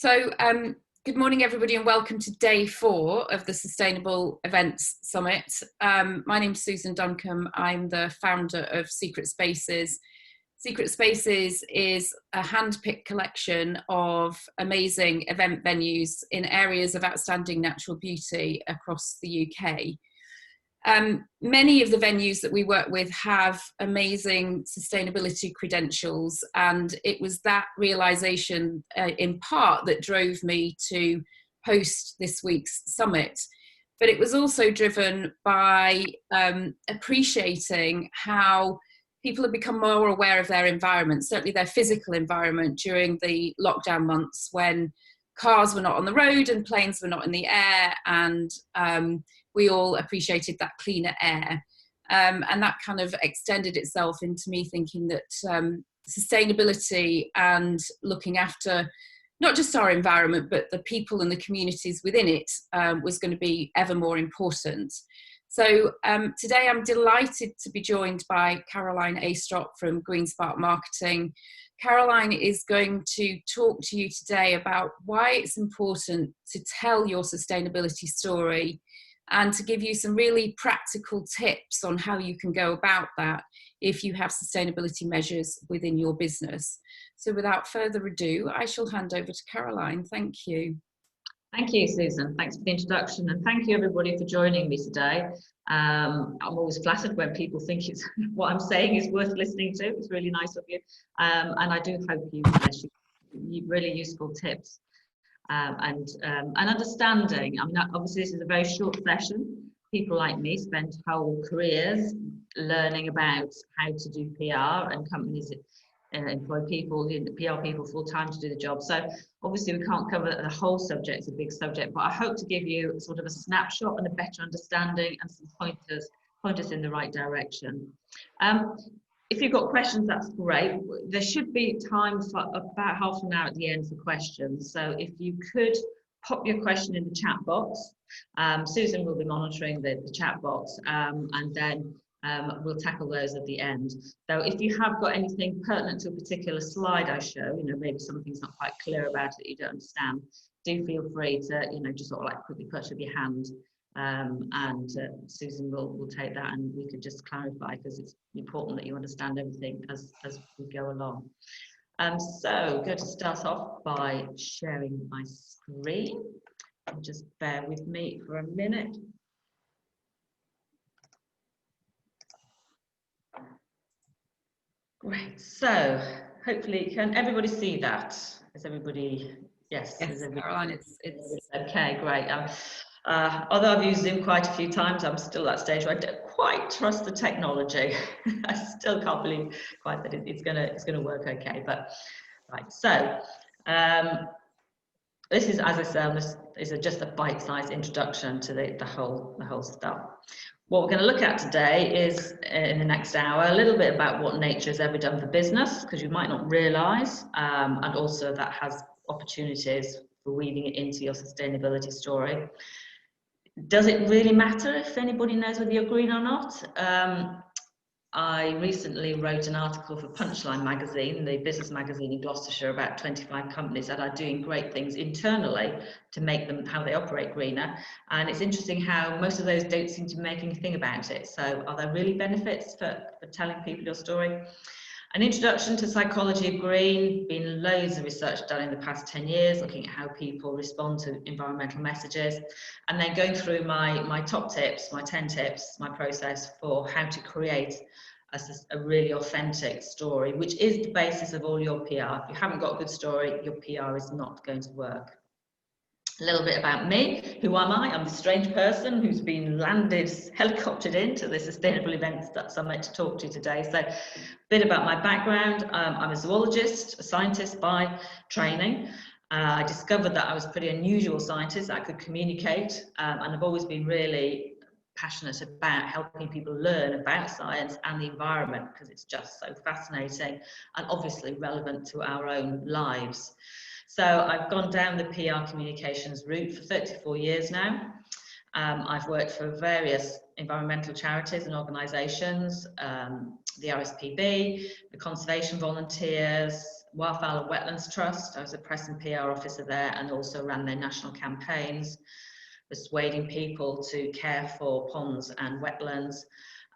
Good morning, everybody, and welcome to day 4 of the Sustainable Events Summit. My name's Susan Duncombe. I'm the founder of Secret Spaces. Secret Spaces is a hand-picked collection of amazing event venues in areas of outstanding natural beauty across the UK. Many of the venues that we work with have amazing sustainability credentials, and it was that realisation in part that drove me to host this week's summit. But it was also driven by appreciating how people have become more aware of their environment, certainly their physical environment during the lockdown months when cars were not on the road and planes were not in the air, and we all appreciated that cleaner air. And that kind of extended itself into me thinking that sustainability and looking after not just our environment, but the people and the communities within it was going to be ever more important. So today I'm delighted to be joined by Caroline Aistrop from Green Spark Marketing. Caroline is going to talk to you today about why it's important to tell your sustainability story and to give you some really practical tips on how you can go about that if you have sustainability measures within your business. So without further ado, I shall hand over to Caroline. Thank you. Thank you, Susan. Thanks for the introduction, and thank you everybody for joining me today. I'm always flattered when people think it's what I'm saying is worth listening to. It's really nice of you, and I do hope you really useful tips and understanding. I mean, obviously this is a very short session. People like me spend whole careers learning about how to do PR, and companies employ people, PR people full time to do the job. So obviously we can't cover the whole subject, it's a big subject, but I hope to give you sort of a snapshot and a better understanding and some pointers in the right direction. If you've got questions, that's great. There should be time for about half an hour at the end for questions. So if you could pop your question in the chat box, Susan will be monitoring the chat box, and then we'll tackle those at the end. So if you have got anything pertinent to a particular slide I show, maybe something's not quite clear about it that you don't understand, do feel free to, just sort of like quickly put up your hand, and Susan will take that and we could just clarify, because it's important that you understand everything as we go along. So going to start off by sharing my screen. Just bear with me for a minute. Great, so hopefully can everybody see that? Is everybody, yes, yes, Caroline, it's okay, great. Although I've used Zoom quite a few times, I'm still at that stage where I don't quite trust the technology. I still can't believe quite that it's gonna work okay. But right, so this is, as I said, this is just a bite-sized introduction to the whole stuff. What we're going to look at today is, in the next hour, a little bit about what nature has ever done for business, because you might not realise, and also that has opportunities for weaving it into your sustainability story. Does it really matter if anybody knows whether you're green or not? I recently wrote an article for Punchline magazine, the business magazine in Gloucestershire, about 25 companies that are doing great things internally to make them how they operate greener. And it's interesting how most of those don't seem to make anything about it. So are there really benefits for telling people your story? An introduction to psychology of green, been loads of research done in the past 10 years, looking at how people respond to environmental messages, and then going through my top tips, my 10 tips, my process for how to create a really authentic story, which is the basis of all your PR. If you haven't got a good story, your PR is not going to work. A little bit about me. Who am I? I'm the strange person who's been helicoptered into the Sustainable Events Summit to talk to you today. So a bit about my background. I'm a zoologist, a scientist by training. I discovered that I was a pretty unusual scientist. I could communicate, and I've always been really passionate about helping people learn about science and the environment, because it's just so fascinating and obviously relevant to our own lives. So I've gone down the PR communications route for 34 years now. I've worked for various environmental charities and organisations, the RSPB, the Conservation Volunteers, Wildfowl and Wetlands Trust. I was a press and PR officer there, and also ran their national campaigns, persuading people to care for ponds and wetlands.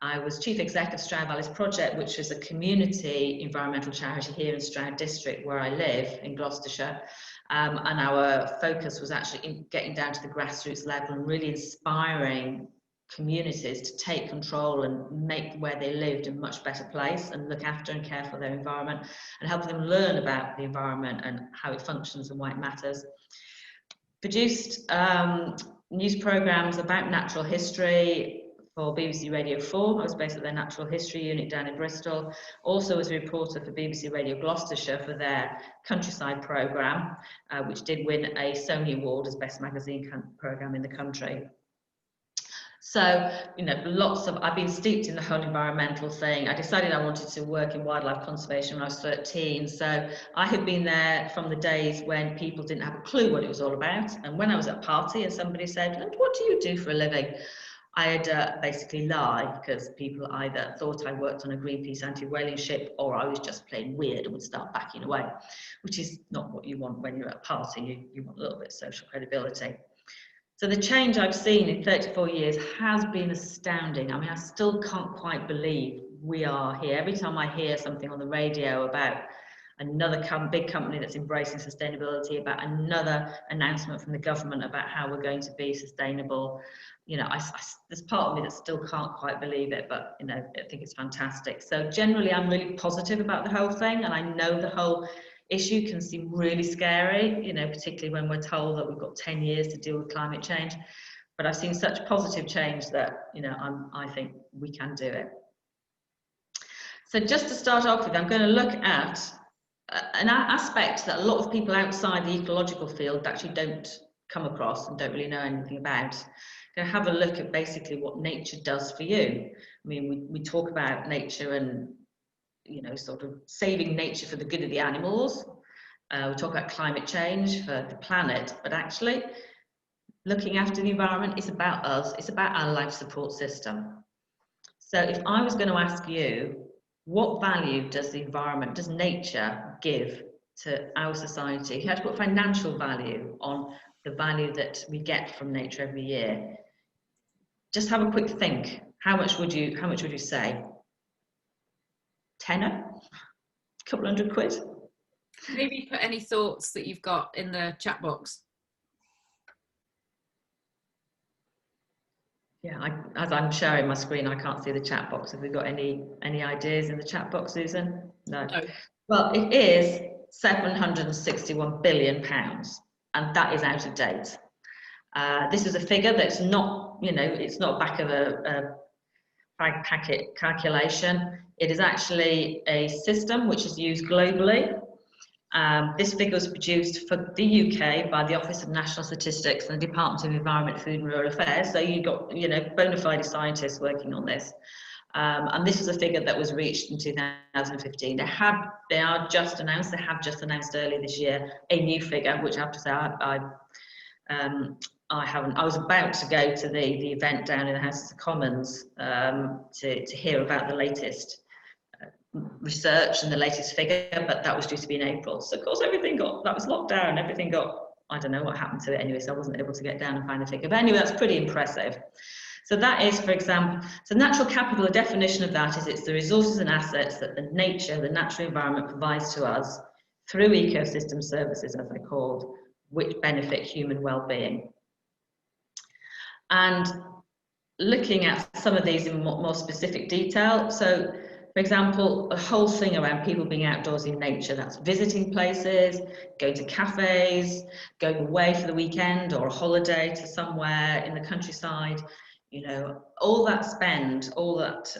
I was chief exec of Stroud Valleys Project, which is a community environmental charity here in Stroud District, where I live in Gloucestershire. And our focus was actually in getting down to the grassroots level and really inspiring communities to take control and make where they lived a much better place, and look after and care for their environment, and helping them learn about the environment and how it functions and why it matters. Produced news programs about natural history for BBC Radio 4. I was based at their natural history unit down in Bristol. Also was a reporter for BBC Radio Gloucestershire for their countryside programme, which did win a Sony Award as best magazine programme in the country. So, you know, I've been steeped in the whole environmental thing. I decided I wanted to work in wildlife conservation when I was 13. So I had been there from the days when people didn't have a clue what it was all about. And when I was at a party and somebody said, "What do you do for a living?" I'd basically lie, because people either thought I worked on a Greenpeace anti-whaling ship, or I was just plain weird and would start backing away, which is not what you want when you're at a party. You want a little bit of social credibility. So the change I've seen in 34 years has been astounding. I mean, I still can't quite believe we are here. Every time I hear something on the radio about another big company that's embracing sustainability, about another announcement from the government about how we're going to be sustainable, you know, there's part of me that still can't quite believe it, but, you know, I think it's fantastic. So generally, I'm really positive about the whole thing, and I know the whole issue can seem really scary, you know, particularly when we're told that we've got 10 years to deal with climate change. But I've seen such positive change that, you know, I think we can do it. So just to start off with, I'm going to look at an aspect that a lot of people outside the ecological field actually don't come across and don't really know anything about. I'm going to have a look at basically what nature does for you. I mean, we talk about nature and, you know, sort of saving nature for the good of the animals. We talk about climate change for the planet, but actually looking after the environment is about us. It's about our life support system. So if I was going to ask you, what value does the environment, does nature give to our society? If you had to put financial value on the value that we get from nature every year, just have a quick think. How much would you say? Tenner? A couple £100? Maybe put any thoughts that you've got in the chat box. Yeah, as I'm sharing my screen, I can't see the chat box. Have we got any ideas in the chat box, Susan? No. Well, it is £761 billion, and that is out of date. This is a figure that's not, you know, it's not back of a packet calculation. It is actually a system which is used globally. This figure was produced for the UK by the Office of National Statistics and the Department of Environment, Food and Rural Affairs. So you've got, you know, bona fide scientists working on this. And this is a figure that was reached in 2015. They have just announced earlier this year a new figure, which I have to say I haven't. I was about to go to the event down in the House of Commons to hear about the latest research and the latest figure, but that was due to be in April. So of course that was locked down, everything got, I don't know what happened to it anyway, so I wasn't able to get down and find the figure. But anyway, that's pretty impressive. So that is, for example, so natural capital, the definition of that is it's the resources and assets that the natural environment provides to us through ecosystem services, as they're called, which benefit human well-being. And looking at some of these in more specific detail, so for example, a whole thing around people being outdoors in nature, that's visiting places, going to cafes, going away for the weekend or a holiday to somewhere in the countryside, you know, all that spend, all that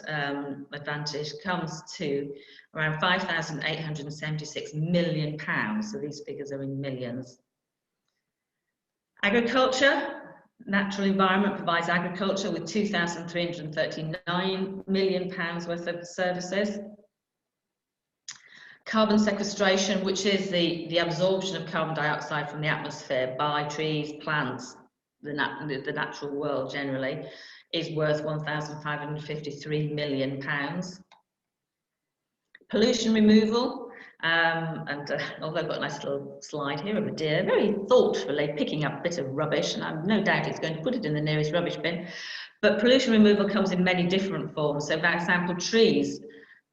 advantage comes to around £5,876 million. So these figures are in millions. Agriculture. Natural environment provides agriculture with £2,339 million worth of services. Carbon sequestration, which is the absorption of carbon dioxide from the atmosphere by trees, plants, the natural world generally, is worth £1,553 million. Pollution removal, Although I've got a nice little slide here of a deer, very thoughtfully picking up a bit of rubbish, and I've no doubt it's going to put it in the nearest rubbish bin. But pollution removal comes in many different forms. So, for example, trees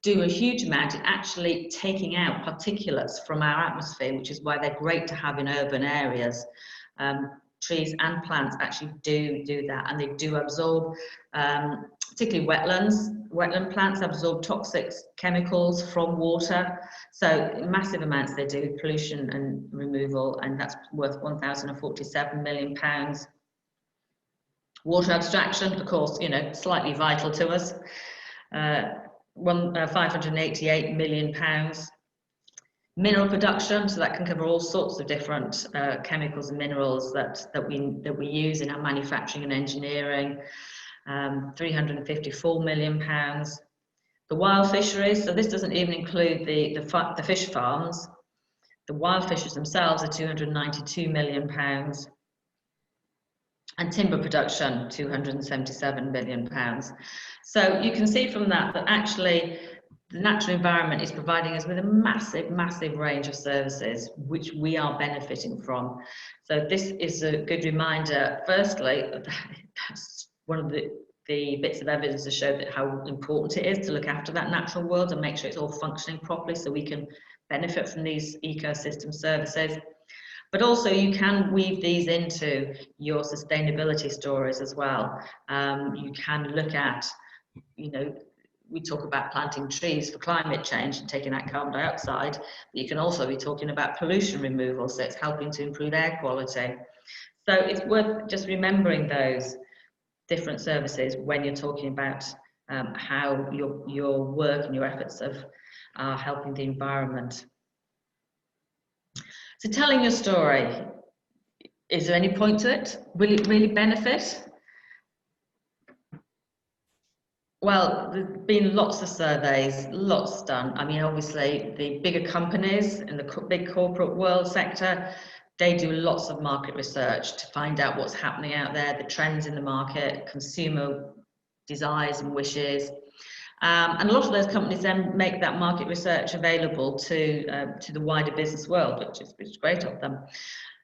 do a huge amount in actually taking out particulates from our atmosphere, which is why they're great to have in urban areas. Trees and plants actually do that, and they do absorb, particularly wetland plants absorb toxic chemicals from water. So massive amounts they do, pollution and removal, and that's worth £1,047 million. Water abstraction, of course, you know, slightly vital to us, £588 million. Mineral production, so that can cover all sorts of different chemicals and minerals that we use in our manufacturing and engineering, £354 million. The wild fisheries, so this doesn't even include the fish farms. The wild fisheries themselves are £292 million. And timber production, £277 million. So you can see from that actually the natural environment is providing us with a massive range of services which we are benefiting from. So this is a good reminder, firstly, that's one of the bits of evidence to show that how important it is to look after that natural world and make sure it's all functioning properly so we can benefit from these ecosystem services. But also you can weave these into your sustainability stories as well. You can look at, you know, we talk about planting trees for climate change and taking out carbon dioxide, but you can also be talking about pollution removal, so it's helping to improve air quality. So it's worth just remembering those different services when you're talking about how your work and your efforts are helping the environment. So telling your story, is there any point to it? Will it really benefit? Well, there's been lots of surveys, lots done. I mean, obviously, the bigger companies in the big corporate world sector, they do lots of market research to find out what's happening out there, the trends in the market, consumer desires and wishes. And a lot of those companies then make that market research available to the wider business world, which is great of them.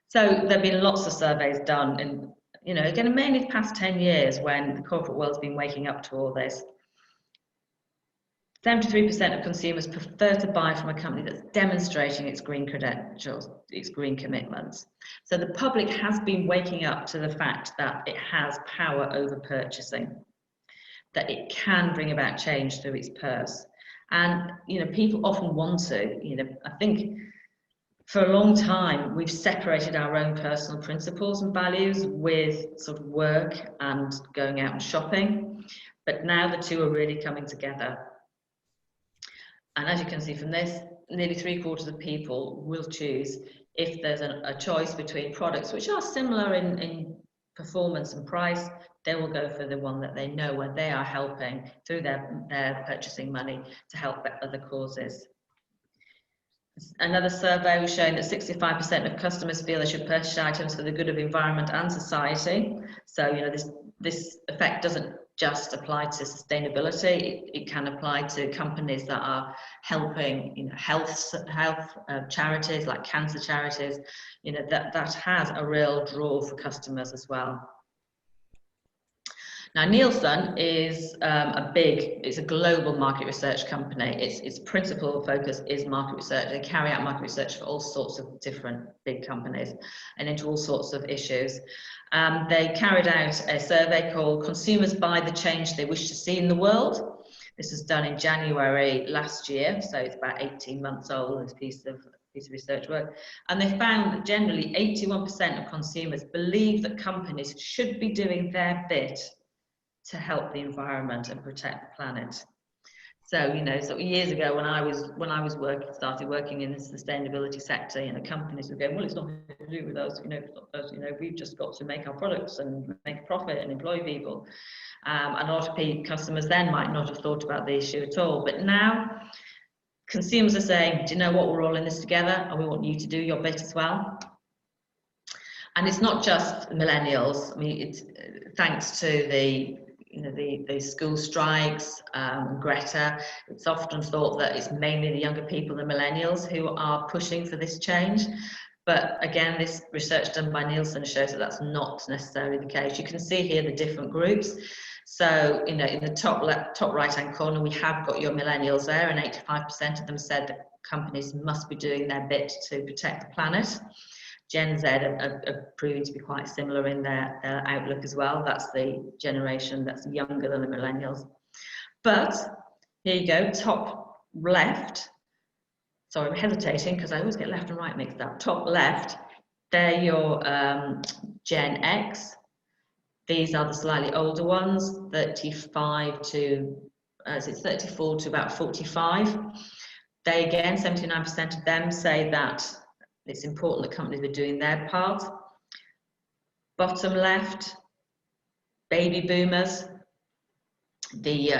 So there have been lots of surveys done, and you know, again, mainly the past 10 years when the corporate world's been waking up to all this. 73% of consumers prefer to buy from a company that's demonstrating its green credentials, its green commitments. So the public has been waking up to the fact that it has power over purchasing, that it can bring about change through its purse. And, you know, people often want to, you know, I think for a long time, we've separated our own personal principles and values with sort of work and going out and shopping. But now the two are really coming together. And as you can see from this, nearly 3/4 of people will choose, if there's a choice between products which are similar in performance and price, they will go for the one that they know where they are helping through their purchasing money to help other causes. Another survey was showing that 65% of customers feel they should purchase items for the good of environment and society. So, you know, this effect doesn't just apply to sustainability, it can apply to companies that are helping, you know, health charities like cancer charities. You know, that has a real draw for customers as well. Now, Nielsen is it's a global market research company. Its principal focus is market research. They carry out market research for all sorts of different big companies and into all sorts of issues. They carried out a survey called Consumers Buy the Change They Wish to See in the World. This was done in January last year, so it's about 18 months old, this piece of research work. And they found that generally 81% of consumers believe that companies should be doing their bit to help the environment and protect the planet. So, you know, so years ago when I started working in the sustainability sector, you know, companies would go, well, it's nothing to do with us, you know, it's not us, you know, we've just got to make our products and make a profit and employ people. And a lot of customers then might not have thought about the issue at all. But now consumers are saying, do you know what, we're all in this together and we want you to do your bit as well. And it's not just millennials. I mean, it's thanks to the the school strikes, Greta. It's often thought that it's mainly the younger people, the millennials, who are pushing for this change. But again, this research done by Nielsen shows that that's not necessarily the case. You can see here the different groups. So, in the top right-hand corner, we have got your millennials there, and 85% of them said that companies must be doing their bit to protect the planet. Gen Z are proving to be quite similar in their outlook as well. That's the generation that's younger than the millennials. But here you go, top left. Sorry, I'm hesitating because I always get left and right mixed up. Top left, they're your Gen X. These are the slightly older ones, 35 to, it's 34 to about 45. They, again, 79% of them say that it's important that companies are doing their part. Bottom left, baby boomers, the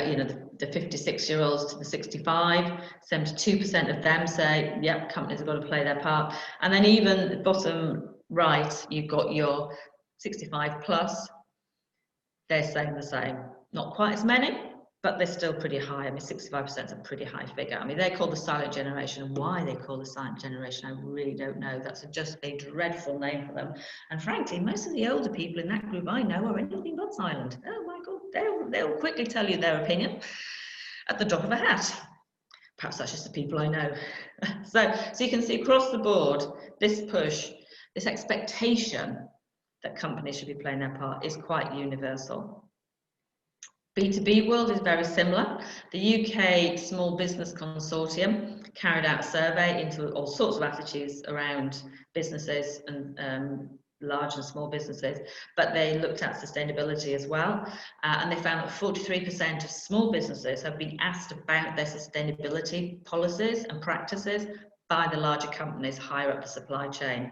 56-year-olds to the 65, 72% of them say, yep, companies have got to play their part. And then even bottom right, you've got your 65 plus, they're saying the same. Not quite as many, but they're still pretty high. I mean, 65% is a pretty high figure. I mean, they're called the silent generation, and why they call the silent generation, I really don't know. That's just a dreadful name for them. And frankly, most of the older people in that group I know are anything but silent. Oh my God, they'll quickly tell you their opinion at the drop of a hat. Perhaps that's just the people I know. So you can see across the board, this push, this expectation that companies should be playing their part is quite universal. B2B world is very similar. The UK Small Business Consortium carried out a survey into all sorts of attitudes around businesses and large and small businesses, but they looked at sustainability as well, and they found that 43% of small businesses have been asked about their sustainability policies and practices by the larger companies higher up the supply chain.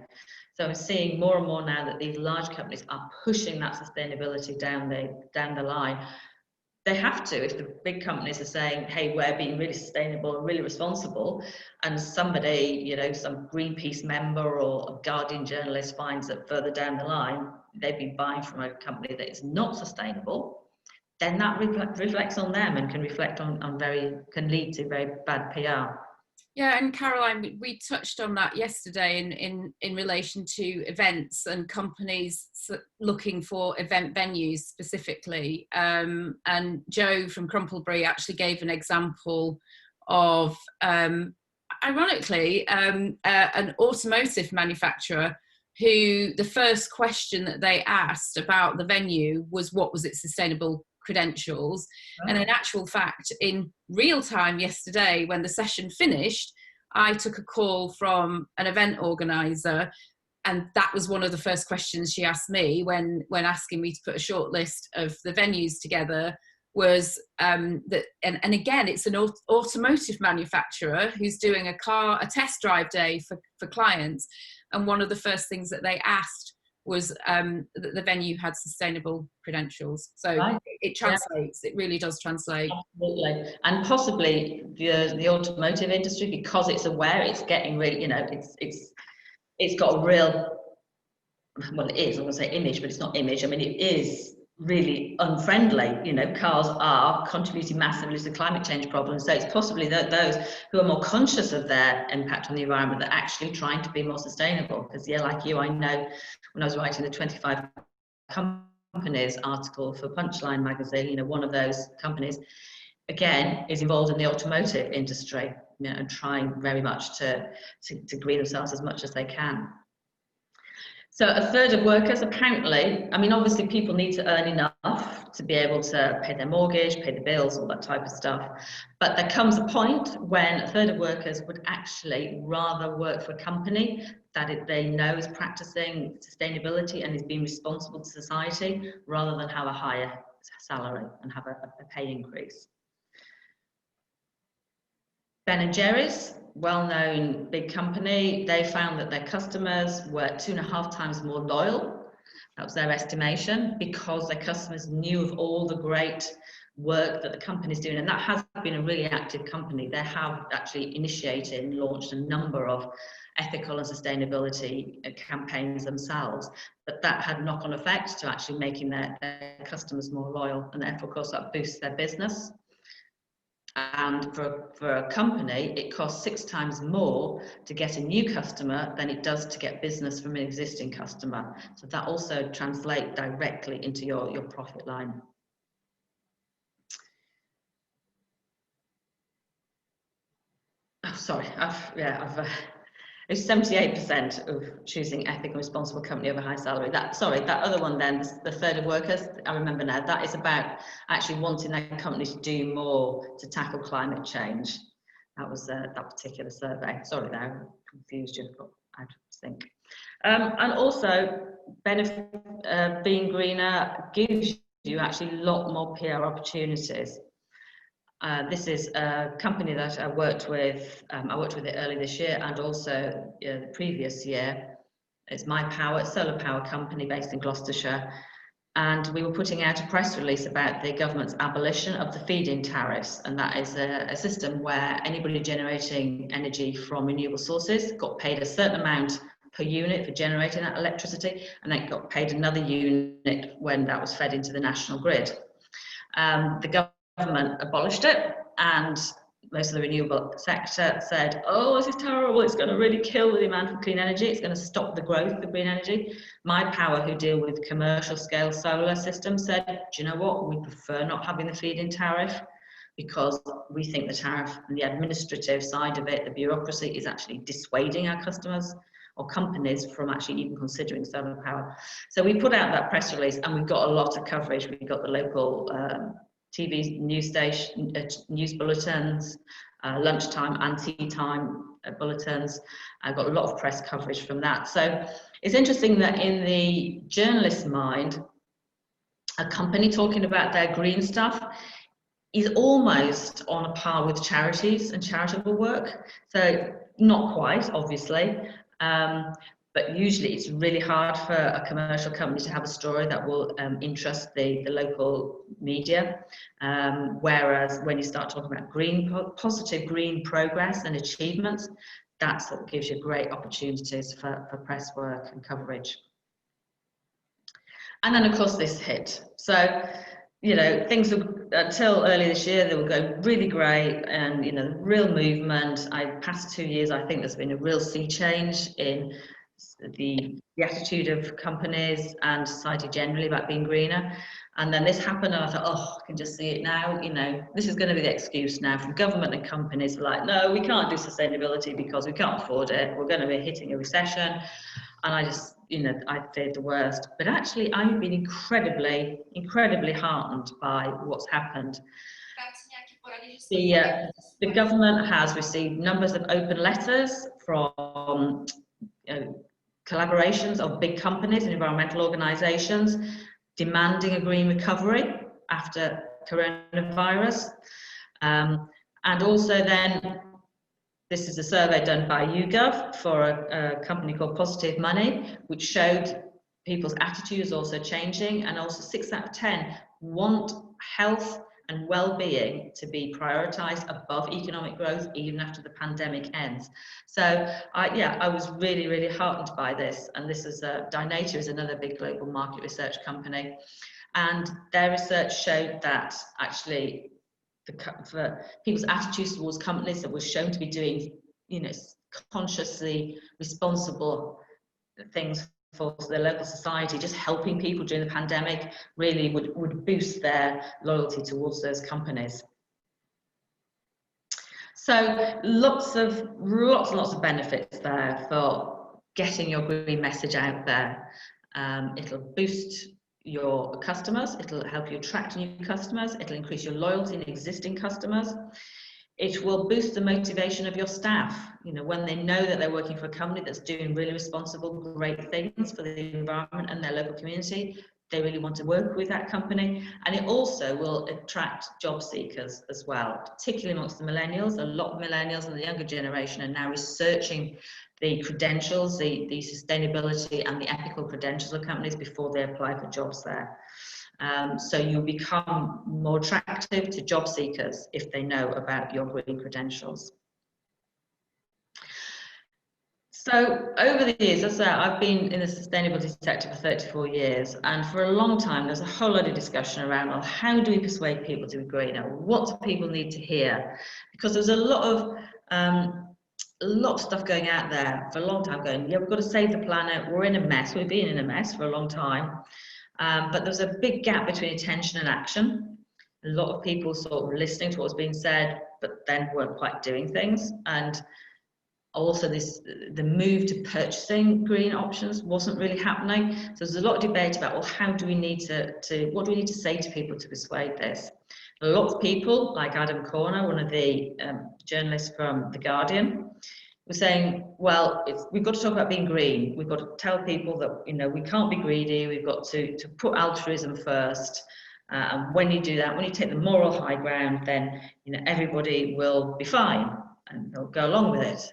So I'm seeing more and more now that these large companies are pushing that sustainability down the line. They have to. If the big companies are saying, hey, we're being really sustainable and really responsible, and somebody, some Greenpeace member or a Guardian journalist finds that further down the line they've been buying from a company that is not sustainable, then that reflects on them and can can lead to very bad PR. Yeah, and Caroline, we touched on that yesterday in relation to events and companies looking for event venues specifically. And Joe from Crumpleberry actually gave an example of, ironically, an automotive manufacturer who the first question that they asked about the venue was, what was its sustainable credentials? And in actual fact, in real time yesterday, when the session finished, I took a call from an event organizer, and that was one of the first questions she asked me when asking me to put a short list of the venues together, was that, and again, it's an automotive manufacturer who's doing a test drive day for clients, and one of the first things that they asked was that the venue had sustainable credentials. So right. It translates. Yeah. It really does translate. Absolutely. And possibly the automotive industry, because it's aware, it's getting really, it's got a real, well, it is, I want to say image, but it's not image. I mean, it is really unfriendly. Cars are contributing massively to the climate change problem. So it's possibly that those who are more conscious of their impact on the environment that are actually trying to be more sustainable. Because like you, I know when I was writing the 25 companies article for Punchline magazine, one of those companies, again, is involved in the automotive industry, and trying very much to green themselves as much as they can. So a third of workers, apparently, I mean, obviously people need to earn enough to be able to pay their mortgage, pay the bills, all that type of stuff. But there comes a point when a third of workers would actually rather work for a company that they know is practicing sustainability and is being responsible to society, rather than have a higher salary and have a pay increase. Ben & Jerry's, well-known big company, they found that their customers were 2.5 times more loyal. That was their estimation, because their customers knew of all the great work that the company's doing, and that has been a really active company. They have actually initiated and launched a number of ethical and sustainability campaigns themselves, that had knock-on effect to actually making their customers more loyal, and therefore of course that boosts their business. And for a company, it costs 6 times more to get a new customer than it does to get business from an existing customer. So that also translates directly into your profit line. Oh, sorry, it's 78% of choosing ethical and responsible company over high salary. That other one then, the third of workers, I remember now, that is about actually wanting their company to do more to tackle climate change. That was that particular survey. Sorry there, I confused you, but I think. And also, being greener gives you actually a lot more PR opportunities. This is a company that I worked with. I worked with it early this year and also the previous year. It's My Power, solar power company based in Gloucestershire. And we were putting out a press release about the government's abolition of the feed-in tariffs. And that is a system where anybody generating energy from renewable sources got paid a certain amount per unit for generating that electricity, and then got paid another unit when that was fed into the national grid. The government abolished it, and most of the renewable sector said, oh, this is terrible, it's going to really kill the demand for clean energy, it's going to stop the growth of green energy. My Power, who deal with commercial scale solar systems, said, do you know what, we prefer not having the feed-in tariff, because we think the tariff and the administrative side of it, the bureaucracy, is actually dissuading our customers or companies from actually even considering solar power. So we put out that press release, and we got a lot of coverage. We got the local TV news station, news bulletins, lunchtime and tea time bulletins. I got a lot of press coverage from that. So it's interesting that in the journalist's mind, a company talking about their green stuff is almost on a par with charities and charitable work. So not quite, obviously. But usually it's really hard for a commercial company to have a story that will interest the local media. Whereas when you start talking about positive green progress and achievements, that's what gives you great opportunities for press work and coverage. And then of course this hit. So, you know, things were, until early this year, they were going really great, and, you know, real movement. Past 2 years, I think there's been a real sea change in the attitude of companies and society generally about being greener. And then this happened, and I thought, oh, I can just see it now. You know, this is going to be the excuse now from government and companies, like, no, we can't do sustainability because we can't afford it. We're going to be hitting a recession. And I just, you know, I feared the worst. But actually, I've been incredibly, incredibly heartened by what's happened. The government has received numbers of open letters from collaborations of big companies and environmental organisations demanding a green recovery after coronavirus. And also then, this is a survey done by YouGov for a company called Positive Money, which showed people's attitudes also changing, and also 6 out of 10 want health and well-being to be prioritised above economic growth even after the pandemic ends. So I was really, really heartened by this. And this is Dynata is another big global market research company, and their research showed that actually for people's attitudes towards companies that were shown to be doing, you know, consciously responsible things for their local society, just helping people during the pandemic, really would boost their loyalty towards those companies. So lots and lots of benefits there for getting your green message out there. It'll boost your customers, it'll help you attract new customers, it'll increase your loyalty in existing customers. It will boost the motivation of your staff. You know, when they know that they're working for a company that's doing really responsible, great things for the environment and their local community, they really want to work with that company. And it also will attract job seekers as well, particularly amongst the millennials. A lot of millennials and the younger generation are now researching the credentials, the sustainability and the ethical credentials of companies before they apply for jobs there. So you become more attractive to job seekers if they know about your green credentials. So over the years, as I said, I've been in the sustainability sector for 34 years, and for a long time there's a whole lot of discussion around, well, how do we persuade people to be greener? What do people need to hear? Because there's a lot of stuff going out there for a long time going, yeah, we've got to save the planet, we're in a mess, we've been in a mess for a long time, but there's a big gap between attention and action. A lot of people sort of listening to what's being said, but then weren't quite doing things. And also the move to purchasing green options wasn't really happening. So there's a lot of debate about, well, how do we need what do we need to say to people to persuade this? A lot of people, like Adam Corner, one of the journalists from The Guardian, was saying, well, we've got to talk about being green. We've got to tell people that, you know, we can't be greedy. We've got to put altruism first. And when you do that, when you take the moral high ground, then, you know, everybody will be fine and they'll go along with it.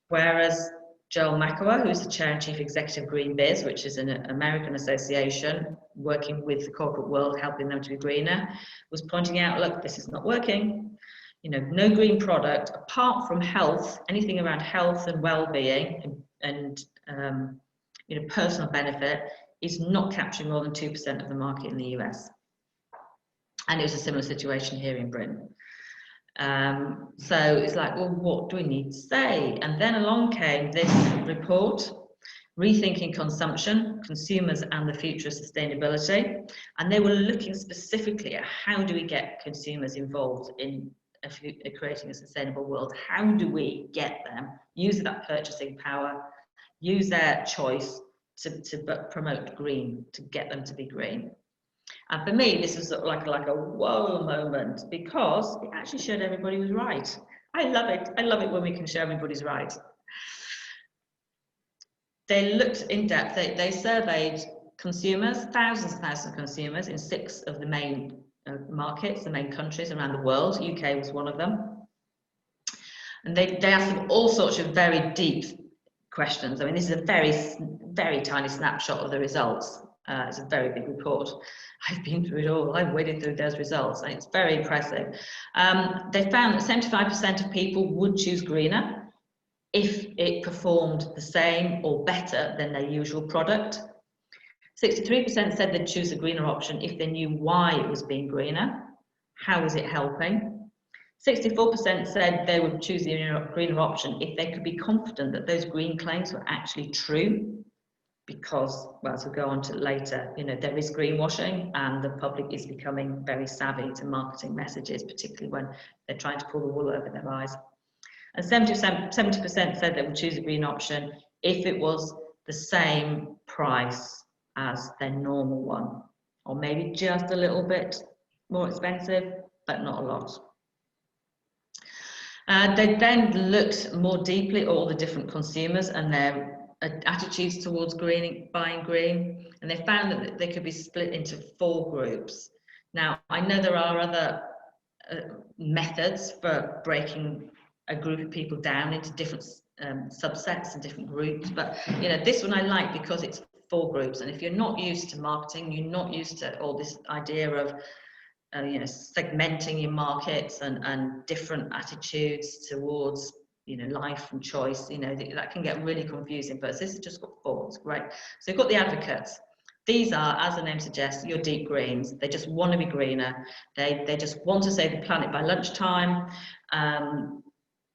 Whereas Joel McEwer, who's the chair and chief executive of Green Biz, which is an American association working with the corporate world, helping them to be greener, was pointing out, look, this is not working. You know, no green product, apart from health, anything around health and well-being and you know, personal benefit, is not capturing more than 2% of the market in the US. And it was a similar situation here in Britain. So it's like, well, what do we need to say? And then along came this report, Rethinking Consumption, Consumers and the Future of Sustainability. And they were looking specifically at how do we get consumers involved in creating a sustainable world? How do we get them, use that purchasing power, use their choice to promote green, to get them to be green? And for me, this was like a whoa moment, because it actually showed everybody was right. I love it. I love it when we can show everybody's right. They looked in depth. They surveyed consumers, thousands of consumers in 6 of the main markets, the main countries around the world. UK was one of them. And they asked them all sorts of very deep questions. I mean, this is a very, very tiny snapshot of the results. It's a very big report. I've been through it all. I've waded through those results, and it's very impressive. They found that 75% of people would choose greener if it performed the same or better than their usual product. 63% said they'd choose a greener option if they knew why it was being greener. How was it helping? 64% said they would choose the greener option if they could be confident that those green claims were actually true. Because, well, as we'll go on to later, you know, there is greenwashing and the public is becoming very savvy to marketing messages, particularly when they're trying to pull the wool over their eyes. And 70% said they would choose a green option if it was the same price as their normal one, or maybe just a little bit more expensive, but not a lot. They then looked more deeply at all the different consumers and their attitudes towards buying green, and they found that they could be split into 4 groups. Now, I know there are other methods for breaking a group of people down into different subsets and different groups, but you know, this one I like because it's 4 groups, and if you're not used to marketing, you're not used to all this idea of you know, segmenting your markets and different attitudes towards, you know, life and choice, you know, that can get really confusing, but this has just got 4, it's great. So you've got the advocates. These are, as the name suggests, your deep greens. They just want to be greener. They just want to save the planet by lunchtime.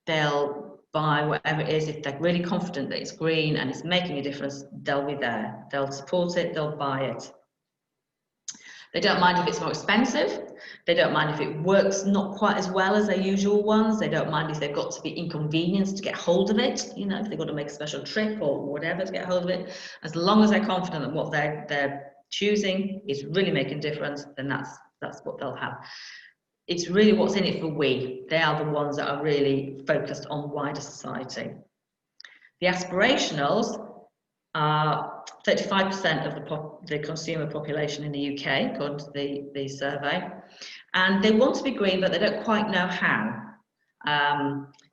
They'll buy whatever it is. If they're really confident that it's green and it's making a difference, they'll be there. They'll support it, they'll buy it. They don't mind if it's more expensive. They don't mind if it works not quite as well as their usual ones. They don't mind if they've got to be inconvenienced to get hold of it, you know, if they've got to make a special trip or whatever to get hold of it. As long as they're confident that what they're choosing is really making a difference, then that's what they'll have. It's really what's in it for we. They are the ones that are really focused on wider society. The aspirationals are 35% of the consumer population in the UK, according to the survey, and they want to be green, but they don't quite know how.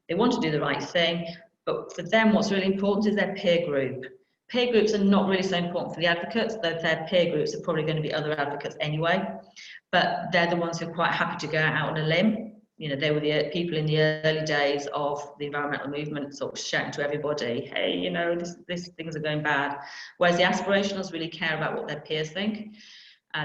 They want to do the right thing, but for them, what's really important is their peer group. Peer groups are not really so important for the advocates, though their peer groups are probably going to be other advocates anyway, but they're the ones who are quite happy to go out on a limb you know, they were the people in the early days of the environmental movement, sort of shouting to everybody, hey, you know, this things are going bad. Whereas the aspirationals really care about what their peers think.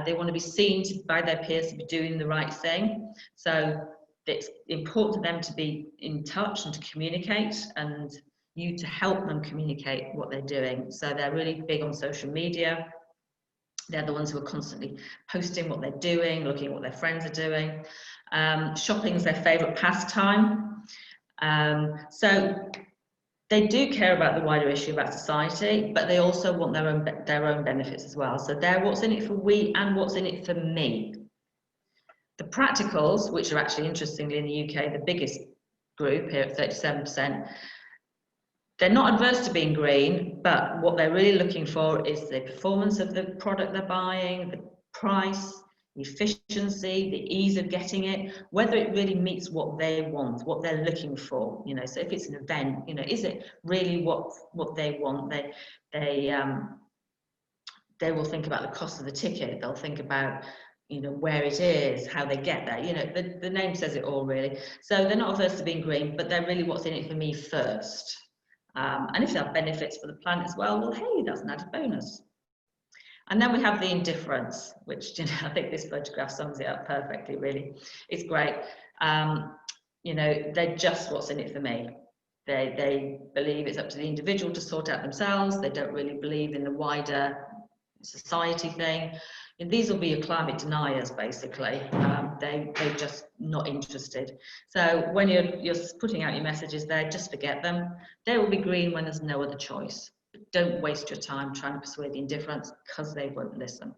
They want to be seen by their peers to be doing the right thing. So it's important to them to be in touch and to communicate, and you to help them communicate what they're doing. So they're really big on social media. They're the ones who are constantly posting what they're doing, looking at what their friends are doing. Shopping is their favourite pastime. So they do care about the wider issue about society, but they also want their own benefits as well. So they're what's in it for we and what's in it for me. The practicals, which are actually interestingly in the UK, the biggest group here at 37%, they're not adverse to being green, but what they're really looking for is the performance of the product they're buying, the price, the efficiency, the ease of getting it, whether it really meets what they want, what they're looking for. You know, so if it's an event, you know, is it really what they want? They will think about the cost of the ticket. They'll think about, you know, where it is, how they get there. You know, the name says it all, really. So they're not averse to being green, but they're really what's in it for me first. And if there are benefits for the planet as well, hey, that's an added bonus. And then we have the indifference, which, you know, I think this photograph sums it up perfectly, really. It's great. You know, they're just what's in it for me. They believe it's up to the individual to sort out themselves. They don't really believe in the wider society thing. And these will be your climate deniers, basically. They're just not interested. So when you're putting out your messages there, just forget them. They will be green when there's no other choice. But don't waste your time trying to persuade the indifferents, because they won't listen.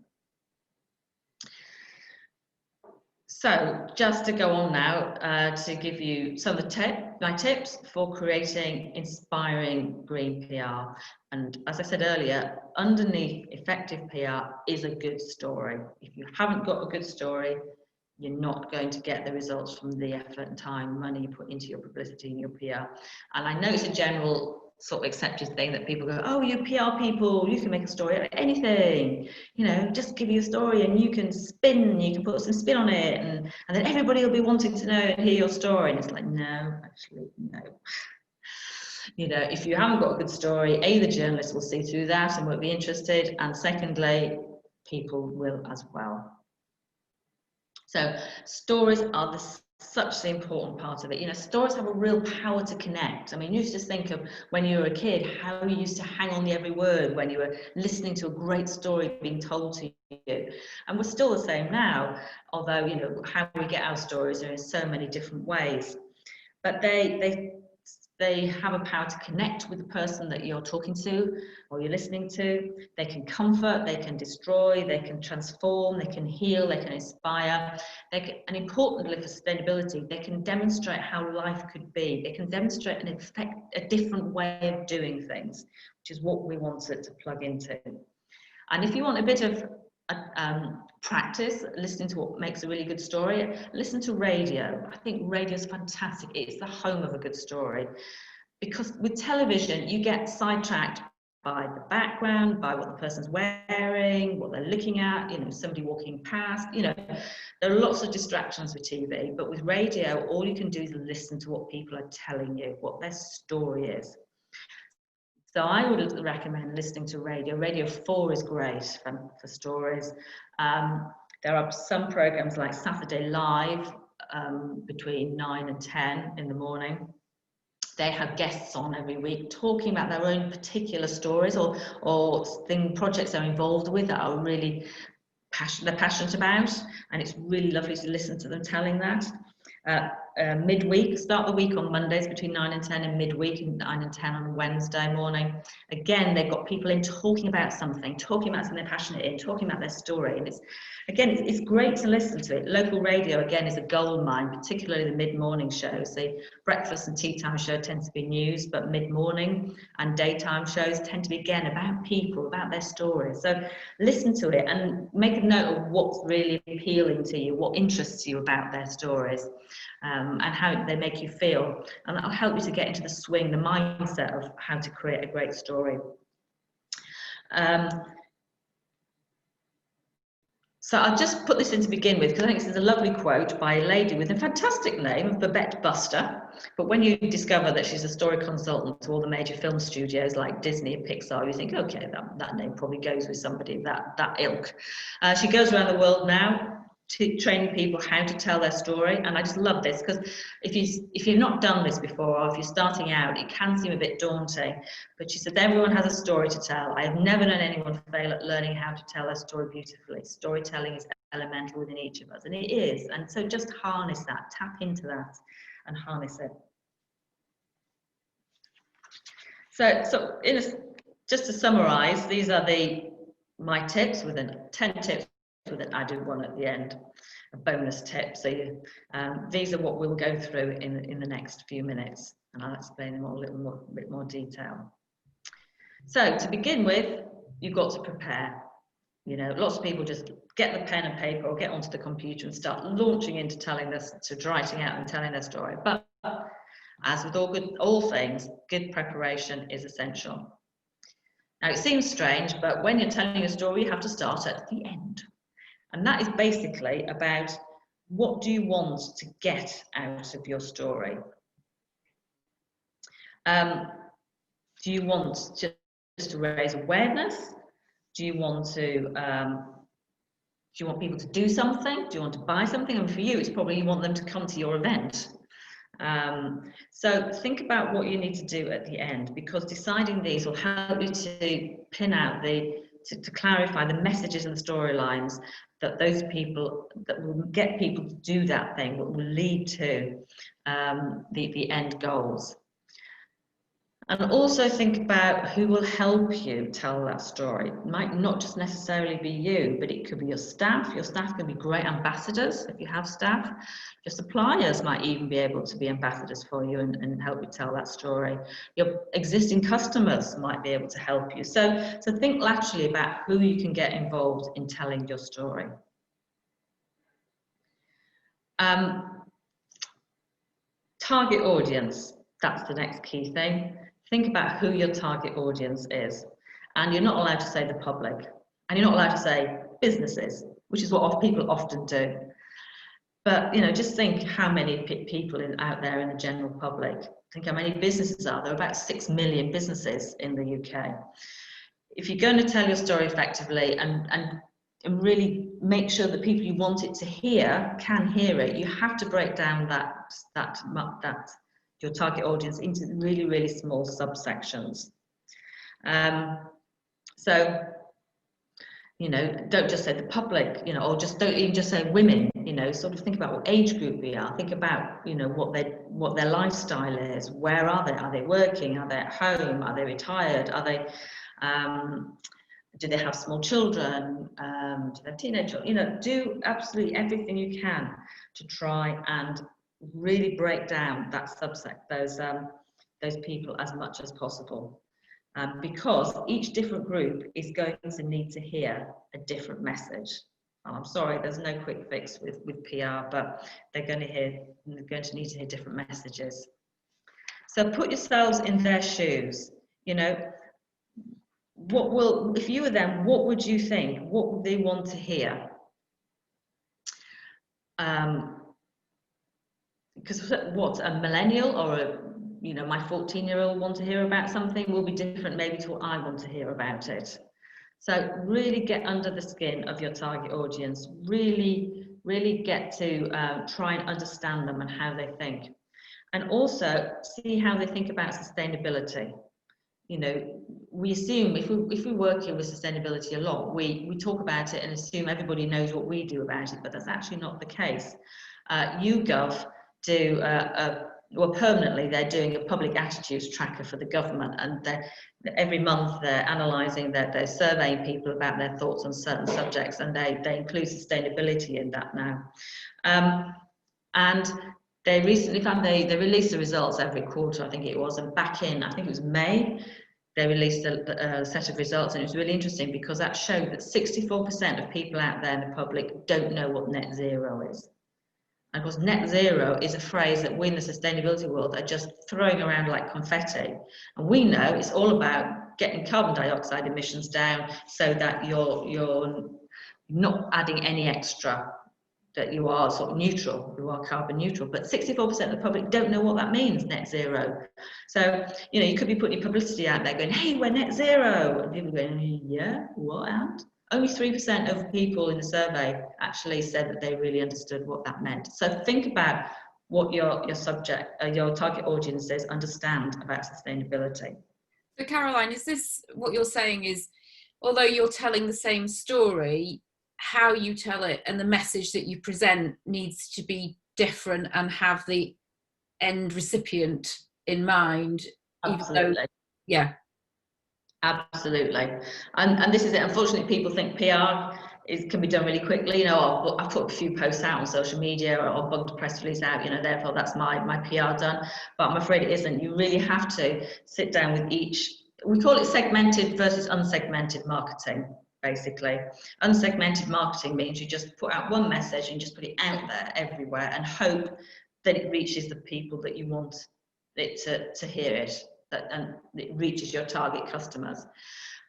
So just to go on now, to give you some of my tips for creating inspiring green PR. And as I said earlier, underneath effective PR is a good story. If you haven't got a good story, you're not going to get the results from the effort and time, money you put into your publicity and your PR. And I know it's a general sort of accepted thing that people go, oh, you PR people, you can make a story out of anything, you know, just give you a story and you can put some spin on it, and then everybody will be wanting to know and hear your story. And it's like, no, actually, no. You know, if you haven't got a good story, A, the journalists will see through that and won't be interested, and secondly, people will as well. So stories are such the important part of it. You know, stories have a real power to connect. I mean, you just think of when you were a kid, how you used to hang on to every word when you were listening to a great story being told to you. And we're still the same now, although, you know, how we get our stories are in so many different ways. But they have a power to connect with the person that you're talking to or you're listening to. They can comfort, they can destroy, they can transform, they can heal, they can inspire. And importantly for sustainability, they can demonstrate how life could be. They can demonstrate a different way of doing things, which is what we want it to plug into. And if you want a bit of practice listening to what makes a really good story, listen to radio. I think radio is fantastic. It's the home of a good story, because with television you get sidetracked by the background, by what the person's wearing, what they're looking at, you know, somebody walking past. You know, there are lots of distractions with TV, but with radio all you can do is listen to what people are telling you, what their story is. So I would recommend listening to radio. Radio 4 is great for stories. There are some programs like Saturday Live between 9 and 10 in the morning. They have guests on every week talking about their own particular stories or projects they're involved with that are really passionate about, and it's really lovely to listen to them telling that. Midweek, start the week on Mondays between 9 and 10, and midweek 9 and 10 on Wednesday morning. Again, they've got people in talking about something they're passionate in, talking about their story, and it's great to listen to it. Local radio again is a gold mine, particularly the mid-morning shows. The breakfast and tea time show tends to be news, but mid-morning and daytime shows tend to be again about people, about their stories. So listen to it and make a note of what's really appealing to you, what interests you about their stories. And how they make you feel, and that'll help you to get into the swing, the mindset of how to create a great story. So I'll just put this in to begin with, because I think this is a lovely quote by a lady with a fantastic name, Babette Buster. But when you discover that she's a story consultant to all the major film studios like Disney and Pixar, you think, okay, that name probably goes with somebody that ilk. She goes around the world now training people how to tell their story, and I just love this, because if you've not done this before, or if you're starting out, it can seem a bit daunting. But she said everyone has a story to tell. I have never known anyone fail at learning how to tell their story beautifully. Storytelling is elemental within each of us, and it is. And so just harness that, tap into that and harness it. So just to summarize, these are my tips, within 10 tips with an added one at the end, a bonus tip. So these are what we'll go through in the next few minutes, and I'll explain them all a bit more detail. So to begin with, you've got to prepare. You know, lots of people just get the pen and paper or get onto the computer and start launching into writing out and telling their story. But as with all things, good preparation is essential. Now it seems strange, but when you're telling a story, you have to start at the end. And that is basically about, what do you want to get out of your story? Do you want just to raise awareness? Do you want people to do something? Do you want to buy something? And for you, it's probably you want them to come to your event. So think about what you need to do at the end, because deciding these will help you to pin out to clarify the messages and the storylines that will get people to do that thing, that will lead to the end goals. And also think about who will help you tell that story. It might not just necessarily be you, but it could be your staff. Your staff can be great ambassadors if you have staff. Your suppliers might even be able to be ambassadors for you and help you tell that story. Your existing customers might be able to help you. So think laterally about who you can get involved in telling your story. Target audience, that's the next key thing. Think about who your target audience is. And you're not allowed to say the public. And you're not allowed to say businesses, which is what people often do. But, you know, just think how many people out there in the general public. Think how many businesses are there. Are about 6 million businesses in the UK. If you're going to tell your story effectively and really make sure that people you want it to hear can hear it, you have to break down that your target audience into really, really small subsections. So, you know, don't just say the public, you know, or don't even just say women, you know, sort of think about what age group we are. Think about, you know, what their lifestyle is. Where are they? Are they working? Are they at home? Are they retired? Are they, do they have small children? Do they have teenage children? You know, do absolutely everything you can to try and really break down that subset, those people as much as possible, because each different group is going to need to hear a different message. And I'm sorry, there's no quick fix with PR, but they're going to need to hear different messages. So put yourselves in their shoes. You know, if you were them, what would you think? What would they want to hear? Because what a millennial or my 14-year-old want to hear about something will be different maybe to what I want to hear about it. So really get under the skin of your target audience, really get to try and understand them and how they think, and also see how they think about sustainability. You know, we assume if we're working with sustainability a lot, we talk about it and assume everybody knows what we do about it, but that's actually not the case. YouGov do permanently they're doing a public attitudes tracker for the government, and every month they're analysing they're surveying people about their thoughts on certain subjects, and they include sustainability in that now. And they recently found they release the results every quarter, I think it was, and back in, I think it was May, they released a set of results, and it was really interesting because that showed that 64% of people out there in the public don't know what net zero is. And of course, net zero is a phrase that we in the sustainability world are just throwing around like confetti. And we know it's all about getting carbon dioxide emissions down so that your not adding any extra, that you are sort of neutral, you are carbon neutral. But 64% of the public don't know what that means, net zero. So, you know, you could be putting publicity out there going, hey, we're net zero. And people going, yeah, what? And only 3% of people in the survey actually said that they really understood what that meant. So think about what your target audiences understand about sustainability. So Caroline, is this what you're saying is, although you're telling the same story, how you tell it and the message that you present needs to be different and have the end recipient in mind? Absolutely. Yeah. Absolutely. And this is it. Unfortunately, people think PR can be done really quickly. You know, I've put a few posts out on social media, or I'll bug the press release out, you know, therefore that's my PR done. But I'm afraid it isn't. You really have to sit down with each, we call it segmented versus unsegmented marketing, basically. Unsegmented marketing means you just put out one message and just put it out there everywhere and hope that it reaches the people that you want it to hear it, and it reaches your target customers.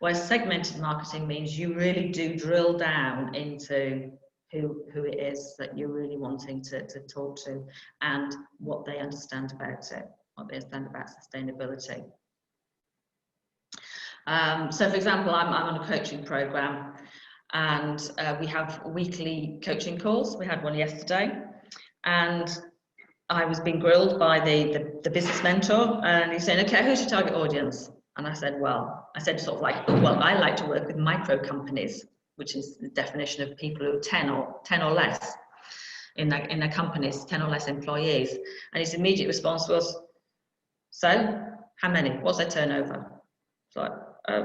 Whereas segmented marketing means you really do drill down into who it is that you're really wanting to talk to and what they understand about it, what they understand about sustainability. So for example, I'm on a coaching program, and we have weekly coaching calls. We had one yesterday, and I was being grilled by the business mentor, and he's saying, okay, who's your target audience? And I said sort of like, well, I like to work with micro companies, which is the definition of people who are 10 or less in their companies, 10 or less employees. And his immediate response was, so how many? What's their turnover? It's like, I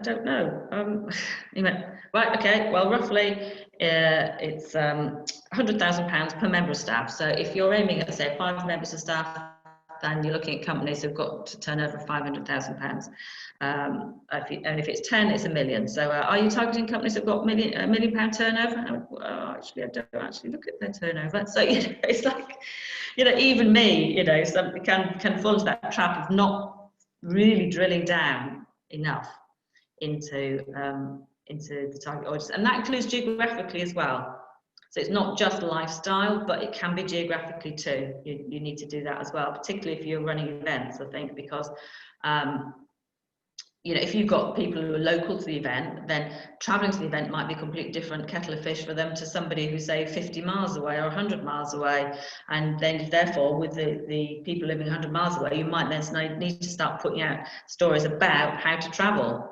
don't know. He went, right, okay, well, roughly it's £100,000 per member of staff. So if you're aiming at, say, 5 members of staff, then you're looking at companies who've got to turn over £500,000. And if it's 10, it's £1 million. So are you targeting companies that've got £1 million turnover? And I went, well, actually, I don't actually look at their turnover. So, you know, it's like, you know, even me, you know, somebody can fall into that trap of not really drilling down enough into the target audience, and that includes geographically as well. So it's not just lifestyle, but it can be geographically too. You need to do that as well, particularly if you're running events, I think, because you know, if you've got people who are local to the event, then traveling to the event might be a completely different kettle of fish for them to somebody who's, say, 50 miles away or 100 miles away. And then therefore, with the people living 100 miles away, you might then need to start putting out stories about how to travel.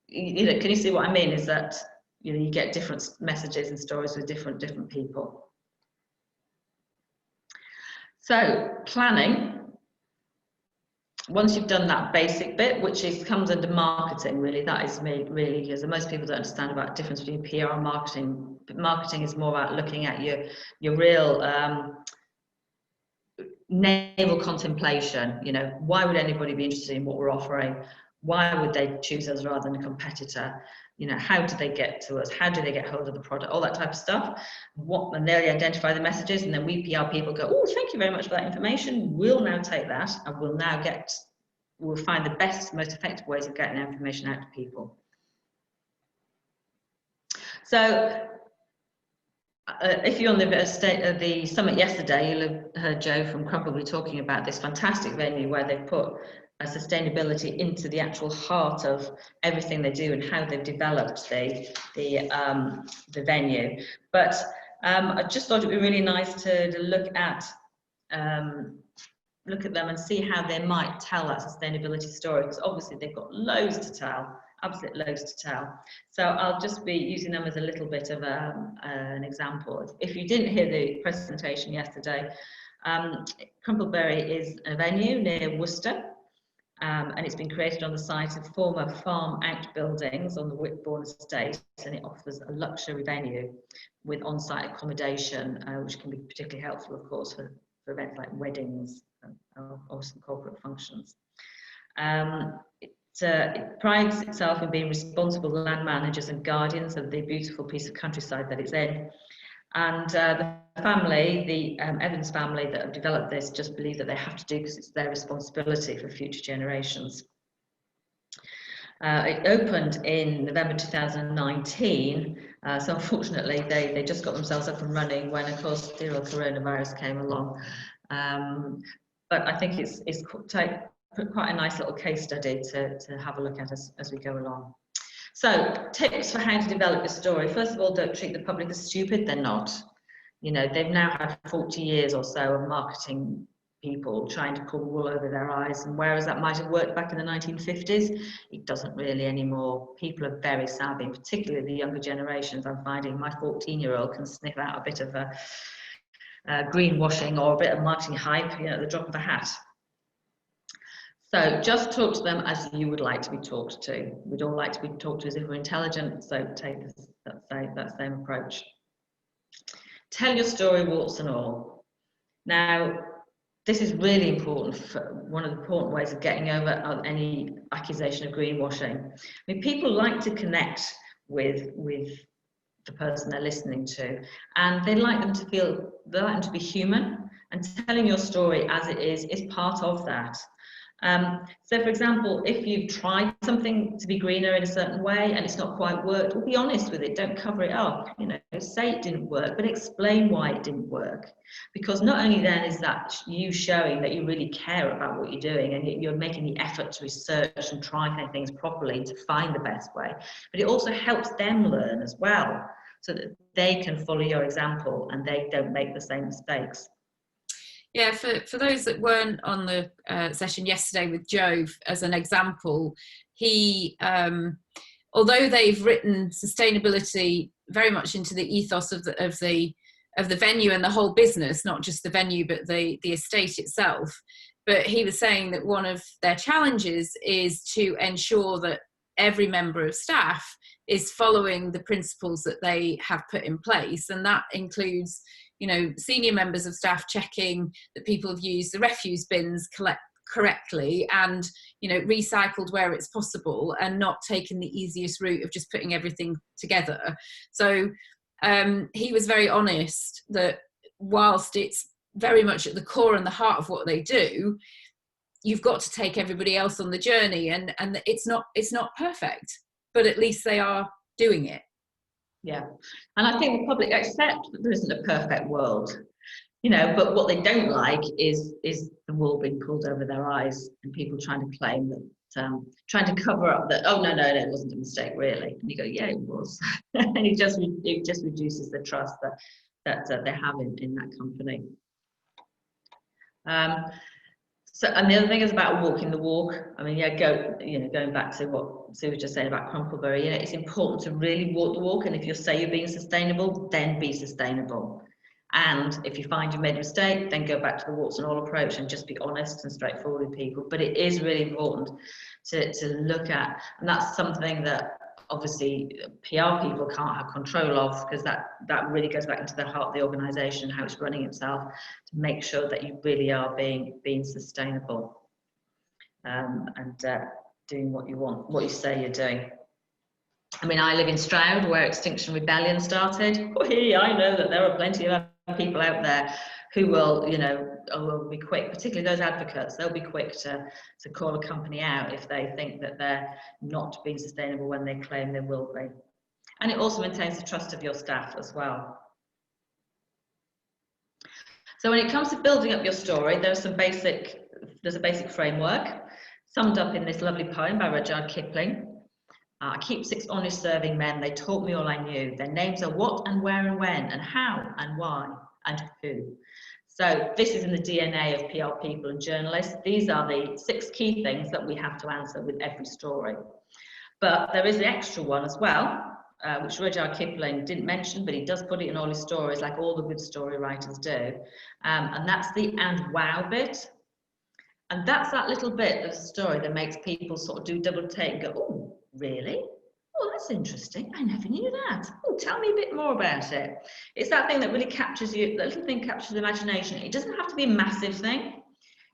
You know, can you see what I mean? Is that, you know, you get different messages and stories with different people. So planning. Once you've done that basic bit, which comes under marketing, really, that is really, because most people don't understand about the difference between PR and marketing. Marketing is more about looking at your real naval contemplation. You know, why would anybody be interested in what we're offering? Why would they choose us rather than a competitor? You know, how do they get to us? How do they get hold of the product? All that type of stuff. And they identify the messages, and then we PR people go, oh, thank you very much for that information. We'll now take that, and we'll find the best, most effective ways of getting that information out to people. So if you're on the summit yesterday, you'll have heard Joe from Crumble talking about this fantastic venue where they've put sustainability into the actual heart of everything they do and how they've developed the venue. But I just thought it'd be really nice to look at them and see how they might tell that sustainability story, because obviously they've got loads to tell, absolute loads to tell. So I'll just be using them as a little bit of an example. If you didn't hear the presentation yesterday, Crumpleberry is a venue near Worcester. And it's been created on the site of former farm outbuildings on the Whitbourne estate, and it offers a luxury venue with on-site accommodation, which can be particularly helpful, of course, for events like weddings or some corporate functions. It prides itself in being responsible land managers and guardians of the beautiful piece of countryside that it's in. And the family, the Evans family that have developed this, just believe that they have to do because it's their responsibility for future generations. It opened in November 2019, so unfortunately they just got themselves up and running when, of course, dear old coronavirus came along. But I think it's quite a nice little case study to have a look at as we go along. So, tips for how to develop your story. First of all, don't treat the public as stupid. They're not. You know, they've now had 40 years or so of marketing people trying to pull wool over their eyes, and whereas that might have worked back in the 1950s, it doesn't really anymore. People are very savvy, particularly the younger generations. I'm finding my 14-year-old can sniff out a bit of greenwashing or a bit of marketing hype, you know, at the drop of a hat. So just talk to them as you would like to be talked to. We'd all like to be talked to as if we're intelligent, so take that same approach. Tell your story, warts and all. Now, this is really important. One of the important ways of getting over any accusation of greenwashing. I mean, people like to connect with the person they're listening to, and they like them to be human, and telling your story as it is part of that. So for example, if you've tried something to be greener in a certain way and it's not quite worked, well, be honest with it, don't cover it up. You know, say it didn't work, but explain why it didn't work. Because not only then is that you showing that you really care about what you're doing and you're making the effort to research and try things properly to find the best way, but it also helps them learn as well, so that they can follow your example and they don't make the same mistakes. Yeah, for those that weren't on the session yesterday with Joe, as an example, he, although they've written sustainability very much into the ethos of the venue and the whole business, not just the venue but the estate itself, but he was saying that one of their challenges is to ensure that every member of staff is following the principles that they have put in place, and that includes, you know, senior members of staff checking that people have used the refuse bins correctly and, you know, recycled where it's possible, and not taking the easiest route of just putting everything together. So he was very honest that whilst it's very much at the core and the heart of what they do, you've got to take everybody else on the journey, and it's not perfect, but at least they are doing it. Yeah, and I think the public accept that there isn't a perfect world, you know, but what they don't like is the wool being pulled over their eyes and people trying to claim that, trying to cover up that, oh no, it wasn't a mistake really, and you go, yeah, it was. And it just reduces the trust that they have in that company. So, and the other thing is about walking the walk. I mean, yeah, going back to what Sue was just saying about Crumpleberry, you know, it's important to really walk the walk. And if you say you're being sustainable, then be sustainable. And if you find you made a mistake, then go back to the warts and all approach and just be honest and straightforward with people. But it is really important to look at, and that's something that obviously PR people can't have control of, because that really goes back into the heart of the organisation, how it's running itself, to make sure that you really are being sustainable, and doing what you want, what you say you're doing. I mean, I live in Stroud, where Extinction Rebellion started. Oh, I know that there are plenty of people out there who will, you know, will be quick, particularly those advocates, they'll be quick to call a company out if they think that they're not being sustainable when they claim they will be. And it also maintains the trust of your staff as well. So when it comes to building up your story, there's a basic framework summed up in this lovely poem by Rudyard Kipling. I keep 6 honest serving men, they taught me all I knew. Their names are what and where and when and how and why and who. So this is in the DNA of PR people and journalists. These are the 6 key things that we have to answer with every story. But there is the extra one as well, which Rudyard Kipling didn't mention, but he does put it in all his stories, like all the good story writers do. And that's the and wow bit. And that's that little bit of the story that makes people sort of do double take and go, oh, really? Oh, that's interesting. I never knew that. Oh, tell me a bit more about it. It's that thing that really captures you, that little thing captures the imagination. It doesn't have to be a massive thing.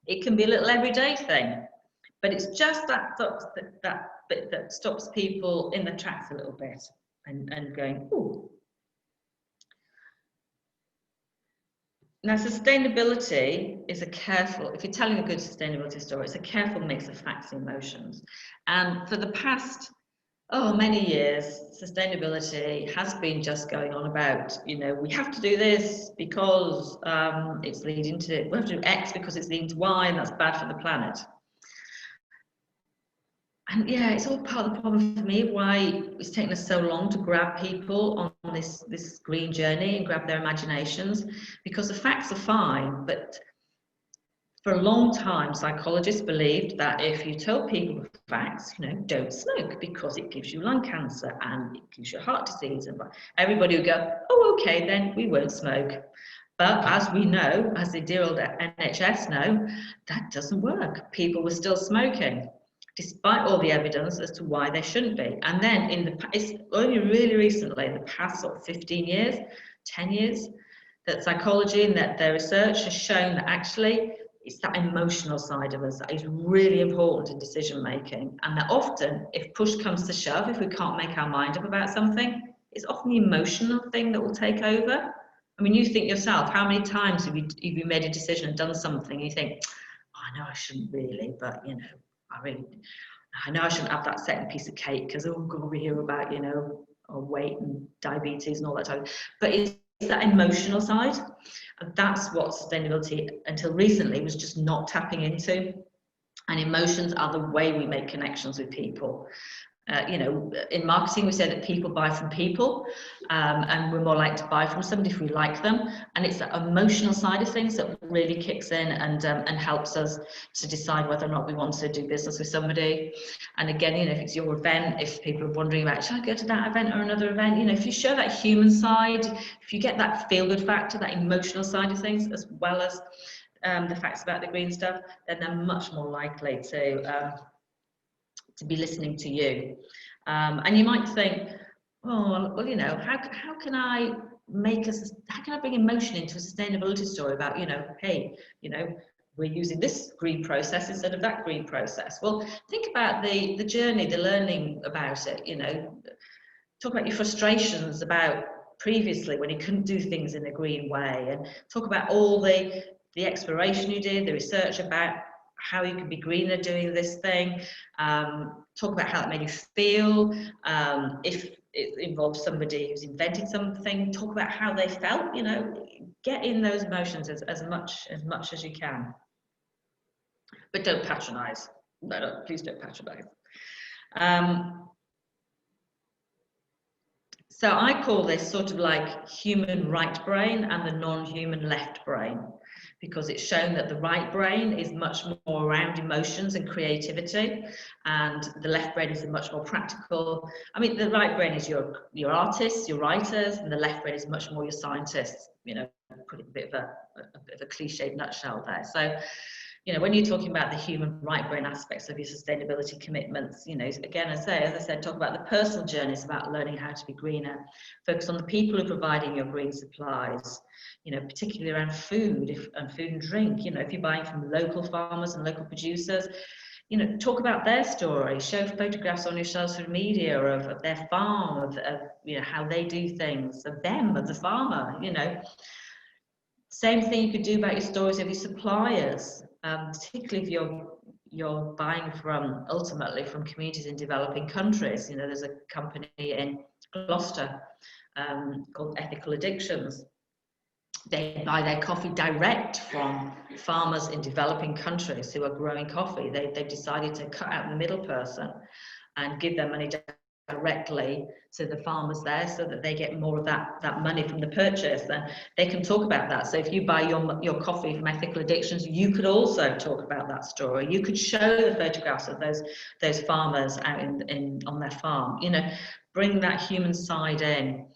It can be a little everyday thing. But it's just that bit that stops people in their tracks a little bit and going, oh. Now, sustainability is a careful, if you're telling a good sustainability story, it's a careful mix of facts and emotions. And for the past, many years, sustainability has been just going on about, we have to do this because it's leading to, we have to do X because it's leading to Y, and that's bad for the planet. And yeah, it's all part of the problem for me, why it's taken us so long to grab people on this green journey and grab their imaginations, because the facts are fine, but for a long time, psychologists believed that if you told people the facts, don't smoke because it gives you lung cancer and it gives you heart disease, and everybody would go, oh, okay, then we won't smoke. But as we know, as the dear old NHS know, that doesn't work. People were still smoking, despite all the evidence as to why they shouldn't be. And then it's only really recently, in the past sort of 15 years, 10 years, that psychology and that their research has shown that actually it's that emotional side of us that is really important in decision making. And that often, if push comes to shove, if we can't make our mind up about something, it's often the emotional thing that will take over. I mean, you think yourself, how many times have you made a decision and done something, and you think, I know I shouldn't really, but I know I shouldn't have that second piece of cake because, oh God, we hear about, weight and diabetes and all that type. But it's that emotional side. And that's what sustainability, until recently, was just not tapping into. And emotions are the way we make connections with people. In marketing, we say that people buy from people, and we're more likely to buy from somebody if we like them. And it's that emotional side of things that really kicks in and helps us to decide whether or not we want to do business with somebody. And again, if it's your event, if people are wondering about, should I go to that event or another event? If you show that human side, if you get that feel-good factor, that emotional side of things, as well as the facts about the green stuff, then they're much more likely to be listening to you. And you might think, how can I bring emotion into a sustainability story about, hey, we're using this green process instead of that green process. Well, think about the journey, the learning about it, talk about your frustrations about previously when you couldn't do things in a green way, and talk about all the exploration you did, the research about how you can be greener doing this thing, talk about how it made you feel, if it involves somebody who's invented something, talk about how they felt, get in those emotions as much as you can. But don't patronize. No, please don't patronize. So I call this sort of like human right brain and the non-human left brain, because it's shown that the right brain is much more around emotions and creativity, and the left brain is much more practical. I mean, the right brain is your artists, your writers, and the left brain is much more your scientists, putting a bit of a cliched nutshell there. So, when you're talking about the human right brain aspects of your sustainability commitments, again, as I said, talk about the personal journeys, about learning how to be greener, focus on the people who are providing your green supplies, particularly around food and drink. If you're buying from local farmers and local producers, talk about their story, show photographs on your social media of their farm, of how they do things, of the farmer, Same thing you could do about your stories of your suppliers, particularly if you're buying ultimately from communities in developing countries. There's a company in Gloucester called Ethical Addictions. They buy their coffee direct from farmers in developing countries who are growing coffee. They've decided to cut out the middle person and give their money directly to the farmers there, so that they get more of that money from the purchase. And they can talk about that. So if you buy your coffee from Ethical Addictions, you could also talk about that story. You could show the photographs of those farmers out on their farm. Bring that human side in.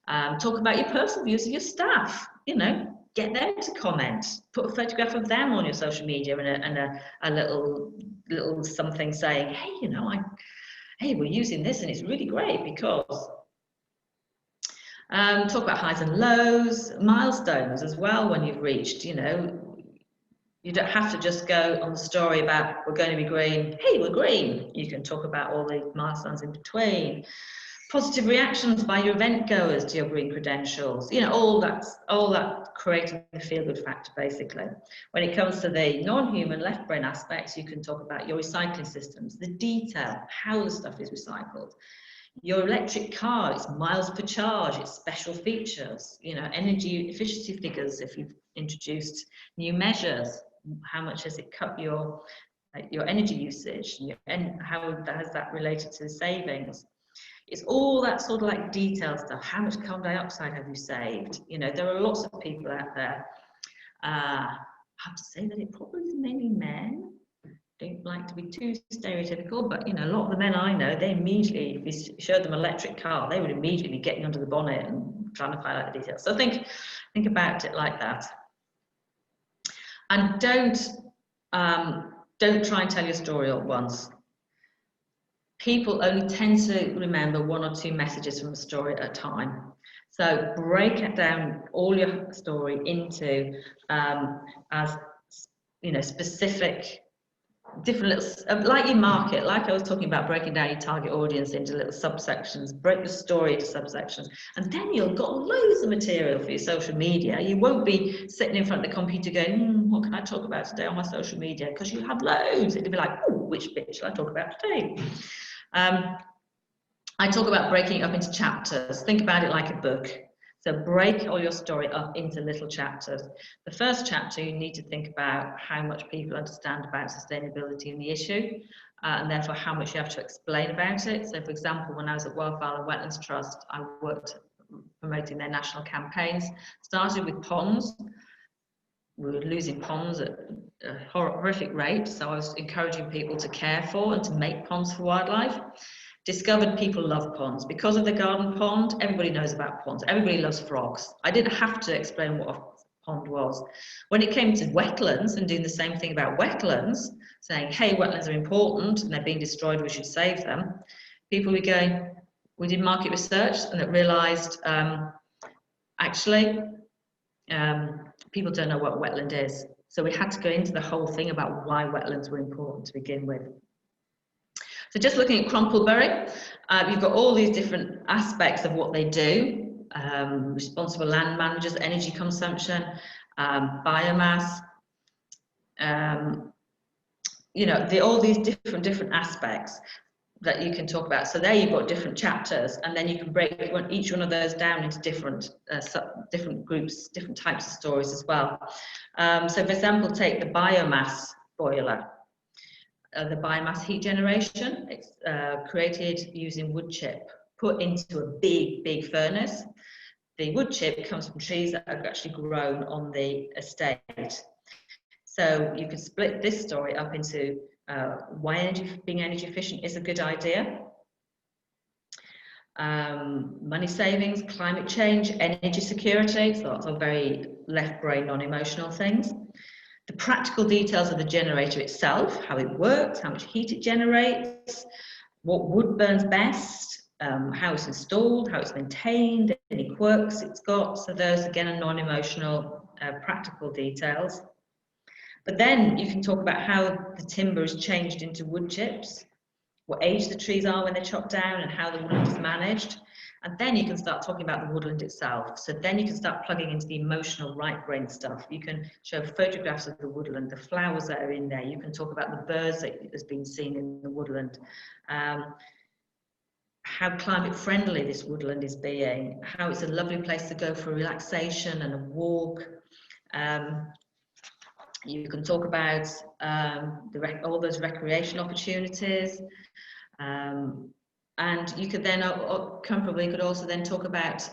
Talk about your personal views of your staff. Get them to comment. Put a photograph of them on your social media and a little something saying, hey, we're using this and it's really great because. Talk about highs and lows, milestones as well when you've reached, you don't have to just go on the story about we're going to be green, hey, we're green. You can talk about all the milestones in between. Positive reactions by your event goers to your green credentials, all that creating the feel good factor basically. When it comes to the non-human left brain aspects, you can talk about your recycling systems, the detail, how the stuff is recycled. Your electric car, it's miles per charge, it's special features, energy efficiency figures if you've introduced new measures, how much has it cut your energy usage, and how has that related to the savings. It's all that sort of like detailed stuff. How much carbon dioxide have you saved? There are lots of people out there. I have to say that it probably is mainly men. Don't like to be too stereotypical, but a lot of the men I know, they immediately, if you showed them an electric car, they would immediately be getting under the bonnet and trying to find out the details. So think about it like that. And don't try and tell your story all at once. People only tend to remember one or two messages from a story at a time. So break it down, all your story into as specific, different little, like your market, like I was talking about breaking down your target audience into little subsections, break the story into subsections, and then you've got loads of material for your social media. You won't be sitting in front of the computer going, what can I talk about today on my social media? Because you have loads. It'll be like, oh, which bit shall I talk about today? I talk about breaking it up into chapters. Think about it like a book. So break all your story up into little chapters. The first chapter, you need to think about how much people understand about sustainability and the issue, and therefore how much you have to explain about it. So for example, when I was at Wildfowl and Wetlands Trust, I worked promoting their national campaigns, started with ponds. We were losing ponds at a horrific rate, so I was encouraging people to care for and to make ponds for wildlife. Discovered people love ponds. Because of the garden pond, everybody knows about ponds. Everybody loves frogs. I didn't have to explain what a pond was. When it came to wetlands and doing the same thing about wetlands, saying, hey, wetlands are important and they're being destroyed, we should save them, people were going, we did market research and it realised actually people don't know what a wetland is. So we had to go into the whole thing about why wetlands were important to begin with. So just looking at Crumpleberry, you've got all these different aspects of what they do. Responsible land managers, energy consumption, biomass, all these different aspects that you can talk about. So there you've got different chapters, and then you can break each one of those down into different groups, different types of stories as well. So for example, take the biomass boiler. The biomass heat generation, it's created using wood chip, put into a big furnace. The wood chip comes from trees that are actually grown on the estate. So you could split this story up into why being energy efficient is a good idea. Money savings, climate change, energy security, so lots of very left brain, non-emotional things. The practical details of the generator itself, how it works, how much heat it generates, what wood burns best, how it's installed, how it's maintained, any quirks it's got. So those again are non-emotional, practical details. But then you can talk about how the timber is changed into wood chips, what age the trees are when they're chopped down, and how the woodland is managed. And then you can start talking about the woodland itself. So then you can start plugging into the emotional right brain stuff. You can show photographs of the woodland, the flowers that are in there. You can talk about the birds that has been seen in the woodland. How climate friendly this woodland is being, how it's a lovely place to go for relaxation and a walk. You can talk about all those recreation opportunities. And you could then, comfortably, could also then talk about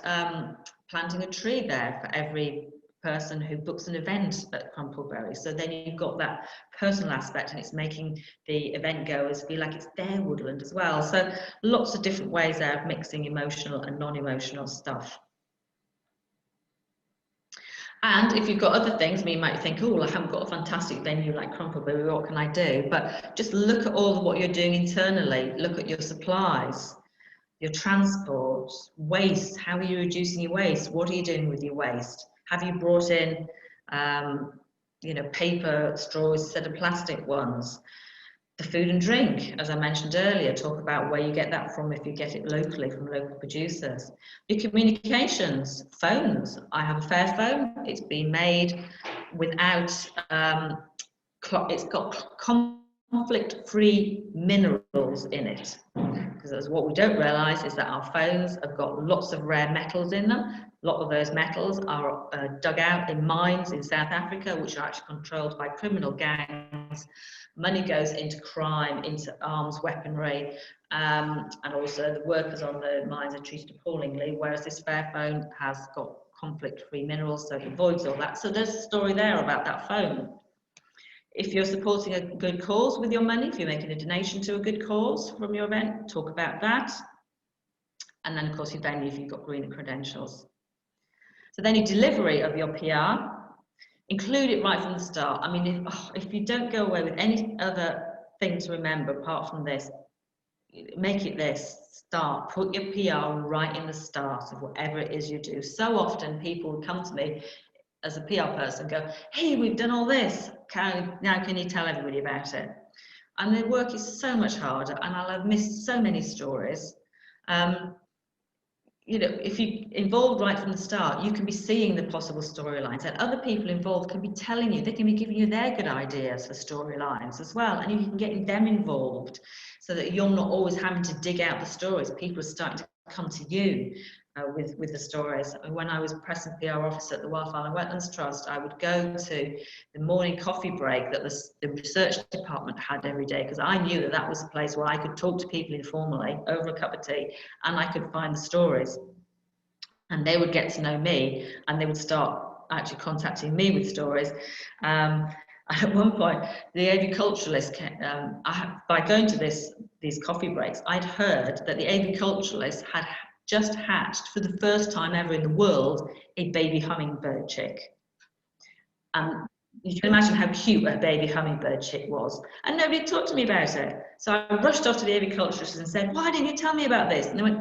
planting a tree there for every person who books an event at Crumpleberry. So then you've got that personal aspect, and it's making the event goers feel like it's their woodland as well. So lots of different ways there of mixing emotional and non-emotional stuff. And if you've got other things, you might think, oh, well, I haven't got a fantastic venue like Crumpleberry, what can I do? But just look at all of what you're doing internally. Look at your supplies, your transport, waste. How are you reducing your waste? What are you doing with your waste? Have you brought in, paper straws instead of plastic ones? The food and drink, as I mentioned earlier, talk about where you get that from if you get it locally from local producers. Your communications, phones. I have a Fair phone. It's been made without, it's got conflict-free minerals in it. Because what we don't realise is that our phones have got lots of rare metals in them. A lot of those metals are dug out in mines in South Africa, which are actually controlled by criminal gangs. Money goes into crime, into arms, weaponry, and also the workers on the mines are treated appallingly, whereas this Fairphone has got conflict-free minerals, so it avoids all that. So there's a story there about that phone. If you're supporting a good cause with your money, if you're making a donation to a good cause from your event, talk about that. And then, of course, your venue, if you've got green credentials. So then your delivery of your PR, include it right from the start. I mean, if you don't go away with any other thing to remember apart from this, make it this. Start, put your PR right in the start of whatever it is you do. So often people will come to me as a PR person and go, hey, we've done all this. Now can you tell everybody about it? And the work is so much harder, and I'll have missed so many stories. You know, if you're involved right from the start, you can be seeing the possible storylines, and other people involved can be telling you, they can be giving you their good ideas for storylines as well, and you can get them involved so that you're not always having to dig out the stories. People are starting to come to you with the stories. And when I was press and PR officer at the Wildfire and Wetlands Trust, I would go to the morning coffee break that the research department had every day, because I knew that that was a place where I could talk to people informally over a cup of tea, and I could find the stories. And they would get to know me, and they would start actually contacting me with stories. At one point, the aviculturalist, by going to these coffee breaks, I'd heard that the aviculturalist had just hatched, for the first time ever in the world, a baby hummingbird chick. You can imagine how cute a baby hummingbird chick was. And nobody talked to me about it. So I rushed off to the aviculturist and said, why didn't you tell me about this? And they went,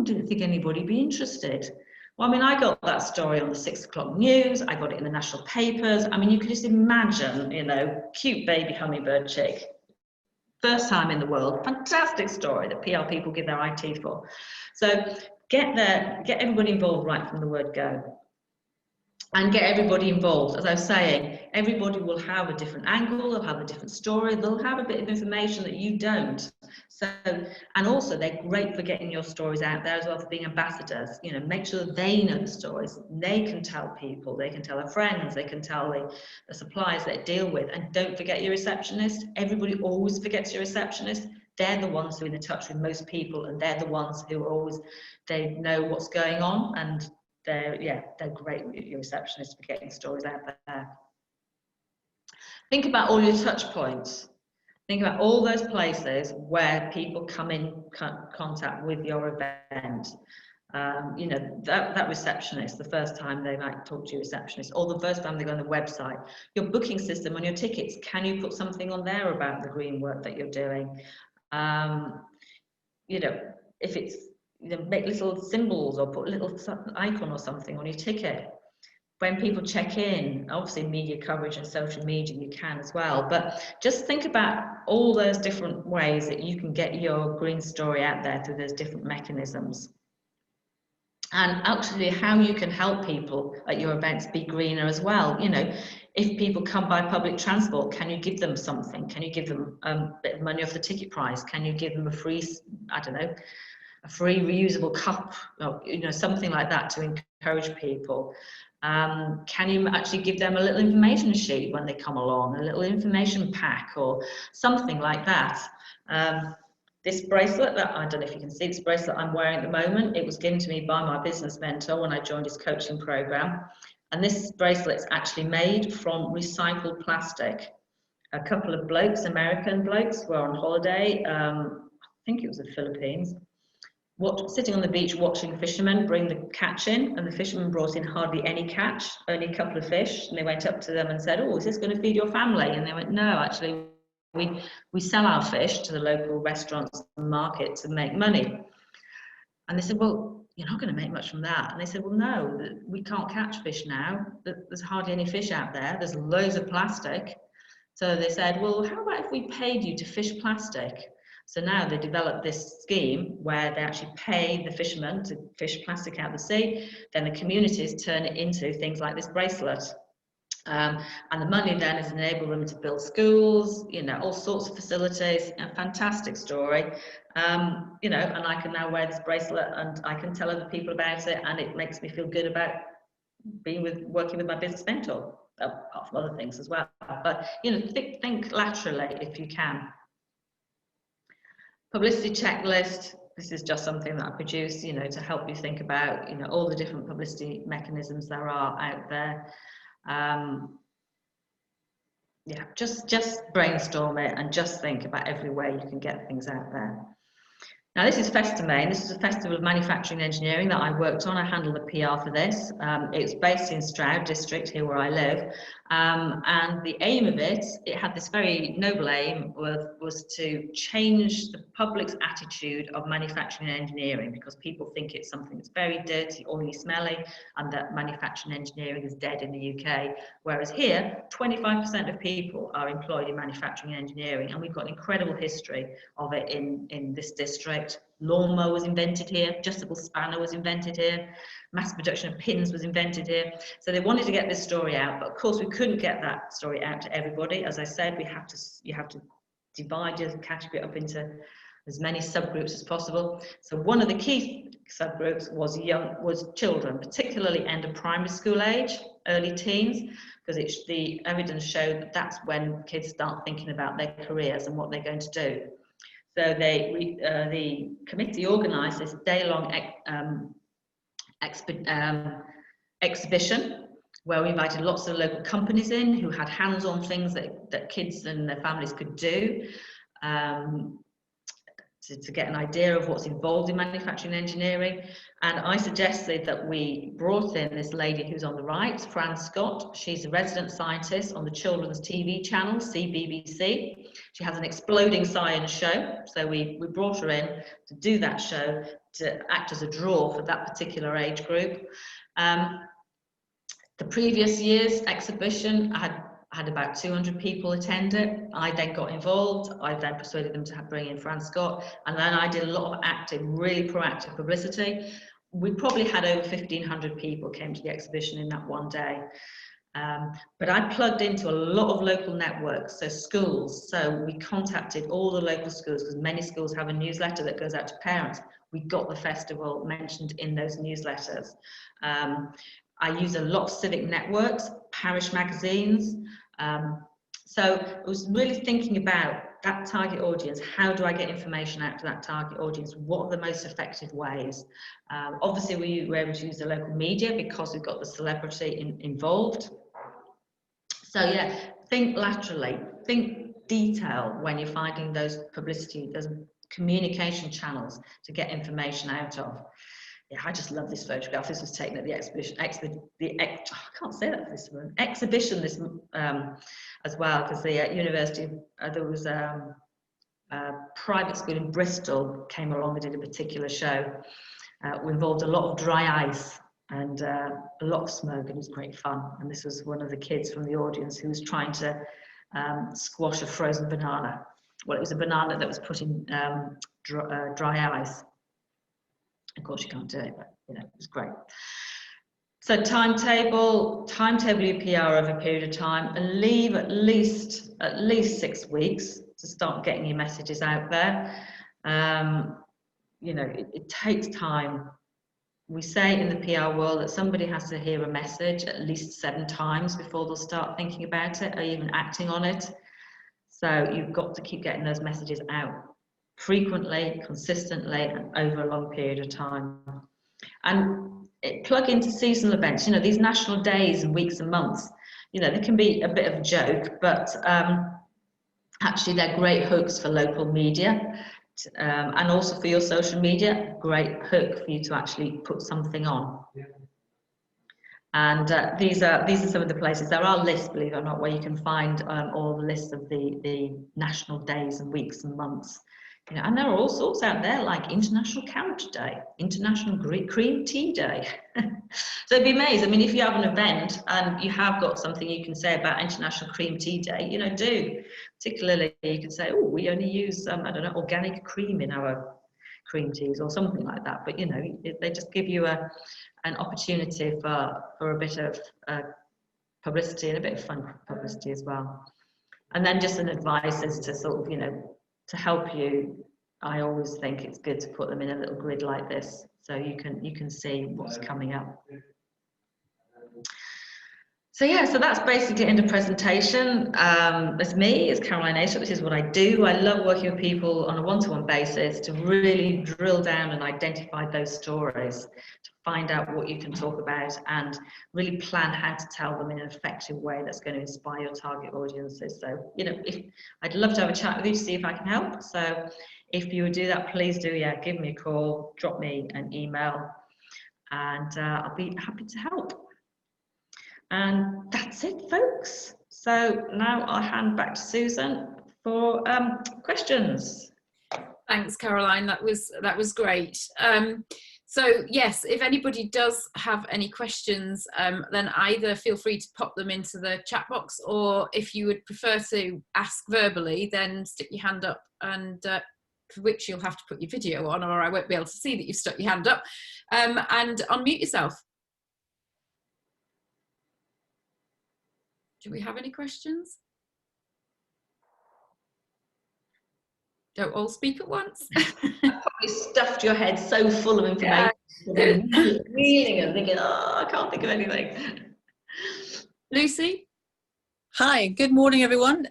didn't think anybody'd be interested. Well, I mean, I got that story on the 6 o'clock news. I got it in the national papers. I mean, you could just imagine, you know, cute baby hummingbird chick. First time in the world. Fantastic story that PR people give their IT for. So get everybody involved right from the word go. And get everybody involved. As I was saying, everybody will have a different angle, they'll have a different story, they'll have a bit of information that you don't. So, and also they're great for getting your stories out there as well, for being ambassadors. You know, make sure that they know the stories. They can tell people, they can tell their friends, they can tell the suppliers they deal with. And don't forget your receptionist. Everybody always forgets your receptionist. They're the ones who are in touch with most people, and they're the ones who are always, they know what's going on, and they're great, your receptionists, for getting stories out there. Think about all your touch points. Think about all those places where people come in contact with your event. You know, that receptionist, the first time they might talk to your receptionist, or the first time they go on the website. Your booking system on your tickets, can you put something on there about the green work that you're doing? You know, if it's, you know, make little symbols or put a little icon or something on your ticket. When people check in, obviously media coverage and social media, you can as well, but just think about all those different ways that you can get your green story out there through those different mechanisms. And actually how you can help people at your events be greener as well. You know, if people come by public transport, can you give them something? Can you give them a bit of money off the ticket price? Can you give them a free, I don't know, a free reusable cup, or, you know, something like that to encourage people? Can you actually give them a little information sheet when they come along, a little information pack or something like that? This bracelet, that I don't know if you can see, this bracelet I'm wearing at the moment, it was given to me by my business mentor when I joined his coaching program. And this bracelet's actually made from recycled plastic. A couple of blokes, American blokes, were on holiday, I think it was the Philippines, sitting on the beach watching fishermen bring the catch in, and the fishermen brought in hardly any catch, only a couple of fish, and they went up to them and said, oh, is this going to feed your family? And they went, no, actually we sell our fish to the local restaurants and market to make money. And they said, well, you're not going to make much from that. And they said, well, no, we can't catch fish now. There's hardly any fish out there. There's loads of plastic. So they said, well, how about if we paid you to fish plastic? So now they developed this scheme where they actually pay the fishermen to fish plastic out of the sea. Then the communities turn it into things like this bracelet. And the money then has enabled them to build schools, you know, all sorts of facilities. A fantastic story, you know, and I can now wear this bracelet and I can tell other people about it, and it makes me feel good about working with my business mentor, apart from other things as well. But, you know, think laterally if you can. Publicity checklist. This is just something that I produced, you know, to help you think about, you know, all the different publicity mechanisms there are out there. Yeah, just brainstorm it and just think about every way you can get things out there. Now this is Festamain. This is a festival of manufacturing and engineering that I worked on. I handled the PR for this. It's based in Stroud district, here where I live. And the aim of it had this very noble aim, was to change the public's attitude of manufacturing and engineering, because people think it's something that's very dirty, oily, smelly, and that manufacturing and engineering is dead in the UK. Whereas here, 25% of people are employed in manufacturing and engineering, and we've got an incredible history of it in this district. Lawnmower was invented here, adjustable spanner was invented here, mass production of pins was invented here. So they wanted to get this story out, but of course we couldn't get that story out to everybody. As I said, you have to divide your category up into as many subgroups as possible. So one of the key subgroups was children, particularly end of primary school age, early teens, because the evidence showed that that's when kids start thinking about their careers and what they're going to do. So the committee organised this day-long exhibition where we invited lots of local companies in who had hands-on things that kids and their families could do to get an idea of what's involved in manufacturing and engineering. And I suggested that we brought in this lady who's on the right, Fran Scott. She's a resident scientist on the children's TV channel, CBBC. She has an exploding science show. So we brought her in to do that show, to act as a draw for that particular age group. The previous year's exhibition had about 200 people attend it. I then got involved. I then persuaded them to bring in Fran Scott, and then I did a lot of active, really proactive publicity. We probably had over 1,500 people came to the exhibition in that one day. But I plugged into a lot of local networks, so schools. So we contacted all the local schools, because many schools have a newsletter that goes out to parents. We got the festival mentioned in those newsletters. I use a lot of civic networks, parish magazines. So I was really thinking about that target audience. How do I get information out to that target audience? What are the most effective ways? Obviously, we were able to use the local media because we've got the celebrity involved. So yeah, think laterally, think detail when you're finding those publicity, those communication channels to get information out of. Yeah, I just love this photograph. This was taken at the exhibition, I can't say that for this one, exhibition this as well, because the university, there was a private school in Bristol came along and did a particular show. We involved a lot of dry ice and a lot of smoke, and it was great fun. And this was one of the kids from the audience who was trying to squash a frozen banana. Well, it was a banana that was put in dry ice. Of course, you can't do it, but you know, it was great. So timetable your PR over a period of time, and leave at least 6 weeks to start getting your messages out there. You know, it takes time. We say in the PR world that somebody has to hear a message at least 7 times before they'll start thinking about it or even acting on it. So you've got to keep getting those messages out frequently, consistently, and over a long period of time. And plug into seasonal events, you know, these national days and weeks and months, you know, they can be a bit of a joke, but actually they're great hooks for local media. And also for your social media, great hook for you to actually put something on. Yeah. And these are some of the places. There are lists, believe it or not, where you can find all the lists of the national days and weeks and months. You know, and there are all sorts out there like International Carrot Day, International Cream Tea Day. So it'd be amazing. I mean, if you have an event and you have got something you can say about International Cream Tea Day, you know, do. Particularly, you can say, oh, we only use, I don't know, organic cream in our cream teas or something like that. But, you know, they just give you an opportunity for a bit of publicity and a bit of fun publicity as well. And then just an advice is to sort of, you know, to help you, I always think it's good to put them in a little grid like this so you can see what's coming up. So yeah, so that's basically in the presentation. As me, as Caroline Aistrop, this is what I do. I love working with people on a one-to-one basis to really drill down and identify those stories, to find out what you can talk about and really plan how to tell them in an effective way that's going to inspire your target audiences. So, you know, I'd love to have a chat with you to see if I can help. So if you would do that, please do, yeah, give me a call, drop me an email, and I'll be happy to help. And that's it, folks. So now I'll hand back to Susan for questions. Thanks, Caroline. That was great. So yes, if anybody does have any questions, then either feel free to pop them into the chat box, or if you would prefer to ask verbally, then stick your hand up, and for which you'll have to put your video on, or I won't be able to see that you've stuck your hand up, and unmute yourself. Do we have any questions? Don't all speak at once. You stuffed your head so full of information, yeah. Reeling and thinking, oh, I can't think of anything. Lucy? Hi, good morning, everyone.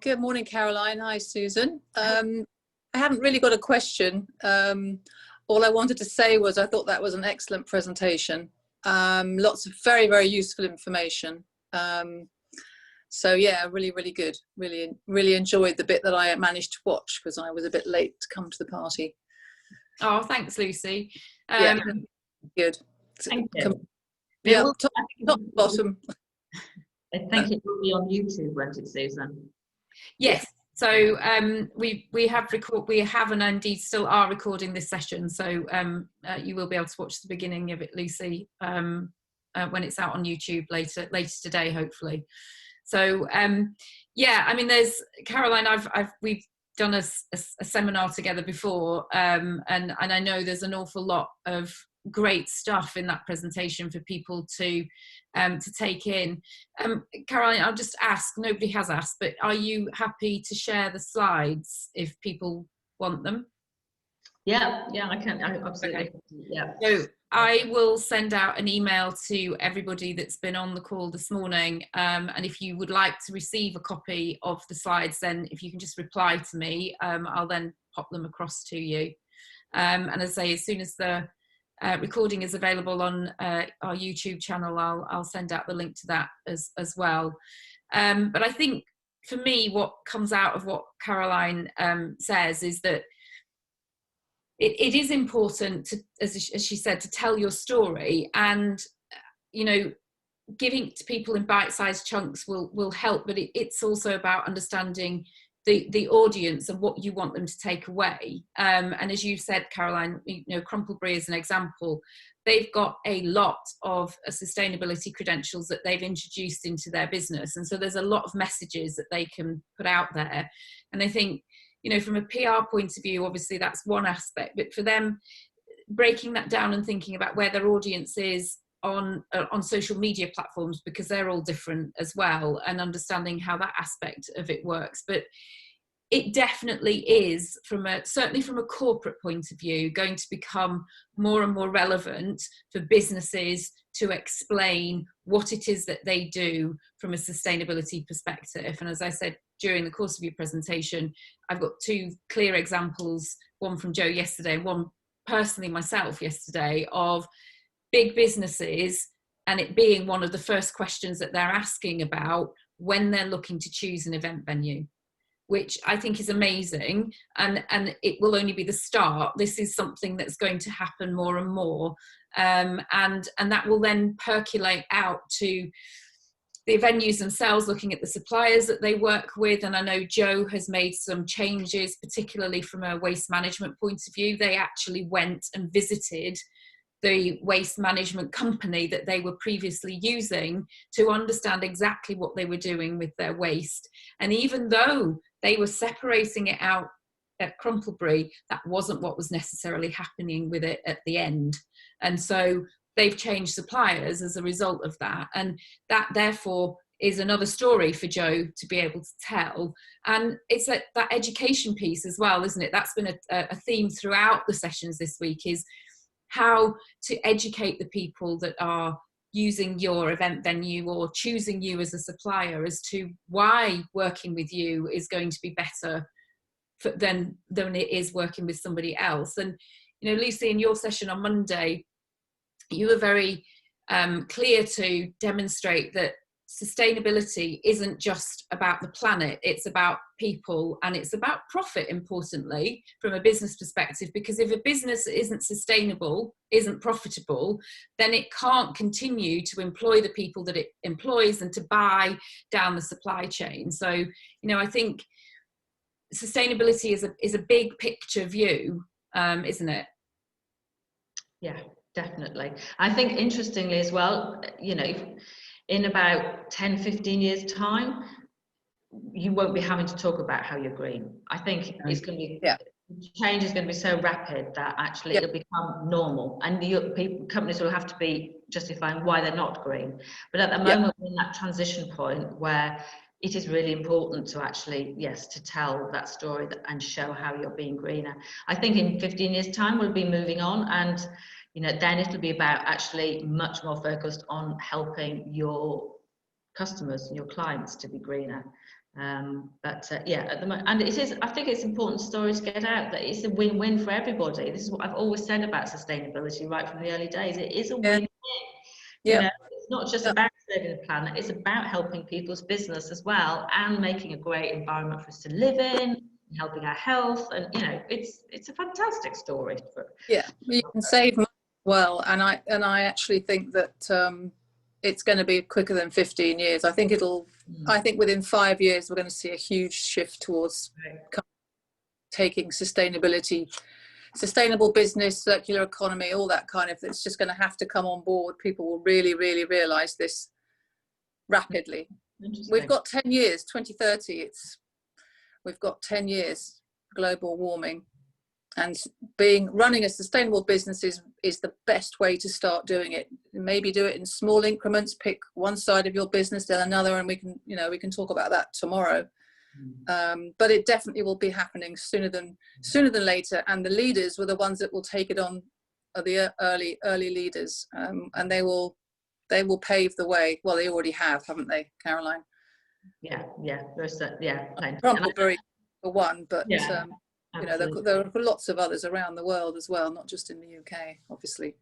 Good morning, Caroline. Hi, Susan. I haven't really got a question. All I wanted to say was I thought that was an excellent presentation. Lots of very, very useful information. So yeah, really, really good. Really enjoyed the bit that I managed to watch because I was a bit late to come to the party. Oh, thanks, Lucy. Yeah, good. Thank you. Yeah, top bottom. I think it will be on YouTube, won't it, Susan? Yes. So we have and indeed still are recording this session. So you will be able to watch the beginning of it, Lucy, when it's out on YouTube later today, hopefully. So yeah, I mean, there's Caroline. We've done a seminar together before, and I know there's an awful lot of great stuff in that presentation for people to take in. Caroline, I'll just ask. Nobody has asked, but are you happy to share the slides if people want them? Yeah, I can. Absolutely. Okay. Yeah. So I will send out an email to everybody that's been on the call this morning, and if you would like to receive a copy of the slides, then if you can just reply to me, I'll then pop them across to you. And as I say, as soon as the recording is available on our YouTube channel, I'll send out the link to that as well. But I think for me, what comes out of what Caroline says is that it is important to, as she said, to tell your story, and you know, giving to people in bite-sized chunks will help, but it's also about understanding the audience and what you want them to take away. And as you said, Caroline, you know, Crumpleberry is an example. They've got a lot of sustainability credentials that they've introduced into their business, and so there's a lot of messages that they can put out there. And I think, you know, from a PR point of view, obviously that's one aspect, but for them, breaking that down and thinking about where their audience is on social media platforms, because they're all different as well, and understanding how that aspect of it works. But it definitely is, certainly from a corporate point of view, going to become more and more relevant for businesses to explain what it is that they do from a sustainability perspective. And as I said during the course of your presentation, I've got two clear examples, one from Joe yesterday and one personally myself yesterday, of big businesses and it being one of the first questions that they're asking about when they're looking to choose an event venue, which I think is amazing, and it will only be the start. This is something that's going to happen more and more, and that will then percolate out to the venues themselves, looking at the suppliers that they work with. And I know Joe has made some changes, particularly from a waste management point of view. They actually went and visited the waste management company that they were previously using to understand exactly what they were doing with their waste. And even though they were separating it out at Crumplebury, that wasn't what was necessarily happening with it at the end. And so they've changed suppliers as a result of that. And that therefore is another story for Joe to be able to tell. And it's that education piece as well, isn't it? That's been a theme throughout the sessions this week, is how to educate the people that are using your event venue or choosing you as a supplier as to why working with you is going to be better than it is working with somebody else. And, you know, Lucy, in your session on Monday, you were very clear to demonstrate that sustainability isn't just about the planet, it's about people, and it's about profit, importantly, from a business perspective, because if a business isn't sustainable, isn't profitable, then it can't continue to employ the people that it employs and to buy down the supply chain. So, you know, I think sustainability is a big picture view, isn't it? Yeah, definitely. I think interestingly as well, you know, in about 10, 15 years time, you won't be having to talk about how you're green. I think it's going to be, change is going to be so rapid that actually it'll become normal, and companies will have to be justifying why they're not green. But at the moment, we're in that transition point where it is really important to actually, to tell that story and show how you're being greener. I think in 15 years time, we'll be moving on, and you know, then it'll be about actually much more focused on helping your customers and your clients to be greener. At the moment, and it is, I think it's important story to get out that it's a win-win for everybody. This is what I've always said about sustainability right from the early days. It is a win-win. You know, it's not just about saving the planet, it's about helping people's business as well, and making a great environment for us to live in, helping our health, and you know, it's a fantastic story. You can save money well, and I actually think that it's going to be quicker than 15 years. I think I think within 5 years we're going to see a huge shift towards taking sustainability, sustainable business, circular economy, all that kind of, it's just going to have to come on board. People will really, really realize this rapidly. We've got 10 years, 2030, we've got 10 years global warming, and running a sustainable business is the best way to start doing it. Maybe do it in small increments, pick one side of your business, then another, and we can talk about that tomorrow. But it definitely will be happening sooner than later, and the leaders were the ones that will take it on, are the early leaders, and they will pave the way. Well, they already have, haven't they, Caroline? There's Crumplebury for one, but you know, there are lots of others around the world as well, not just in the UK, obviously.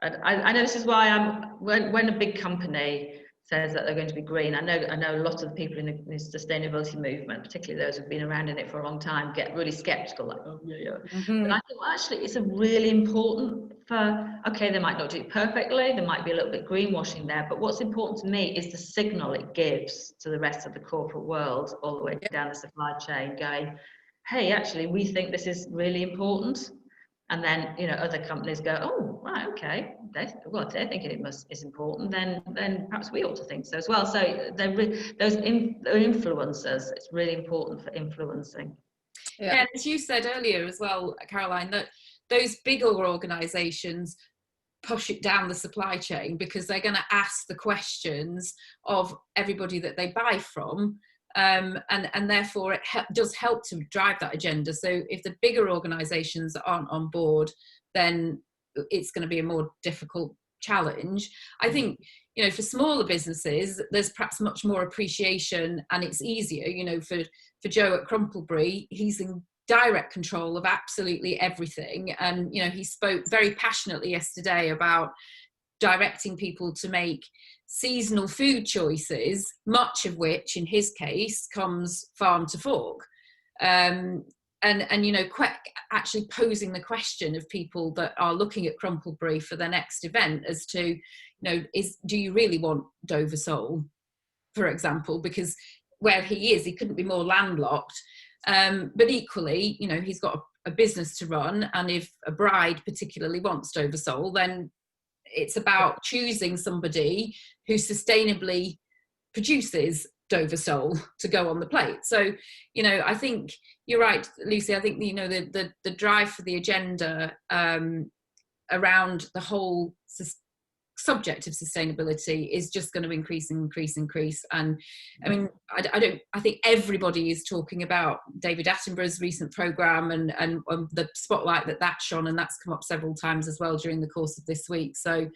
I know this is why when a big company says that they're going to be green, I know a lot of the people in the sustainability movement, particularly those who've been around in it for a long time, get really skeptical, like, oh yeah. But I think, well, actually it's a really important they might not do it perfectly, there might be a little bit greenwashing there, but what's important to me is the signal it gives to the rest of the corporate world, all the way down the supply chain, going, hey, actually we think this is really important. And then, you know, other companies go, oh, right, okay. They're thinking it's important, then perhaps we ought to think so as well. So those influencers, it's really important for influencing. And as you said earlier as well, Caroline, that those bigger organisations push it down the supply chain because they're going to ask the questions of everybody that they buy from. And therefore it does help to drive that agenda. So if the bigger organisations aren't on board, then it's going to be a more difficult challenge. I think, you know, for smaller businesses, there's perhaps much more appreciation, and it's easier, you know, for Joe at Crumplebury, he's in direct control of absolutely everything. And, you know, he spoke very passionately yesterday about directing people to make seasonal food choices, much of which in his case comes farm to fork, and you know, actually posing the question of people that are looking at Crumplebury for their next event as to, you know, do you really want Dover sole? for example, because where he is, he couldn't be more landlocked. But equally, you know, he's got a business to run, and if a bride particularly wants Dover sole, then it's about choosing somebody who sustainably produces Dover sole to go on the plate. So, you know, I think you're right, Lucy. I think, you know, the drive for the agenda around the whole subject of sustainability is just going to increase. And I mean, I think everybody is talking about David Attenborough's recent programme and the spotlight that shone, and that's come up several times as well during the course of this week. So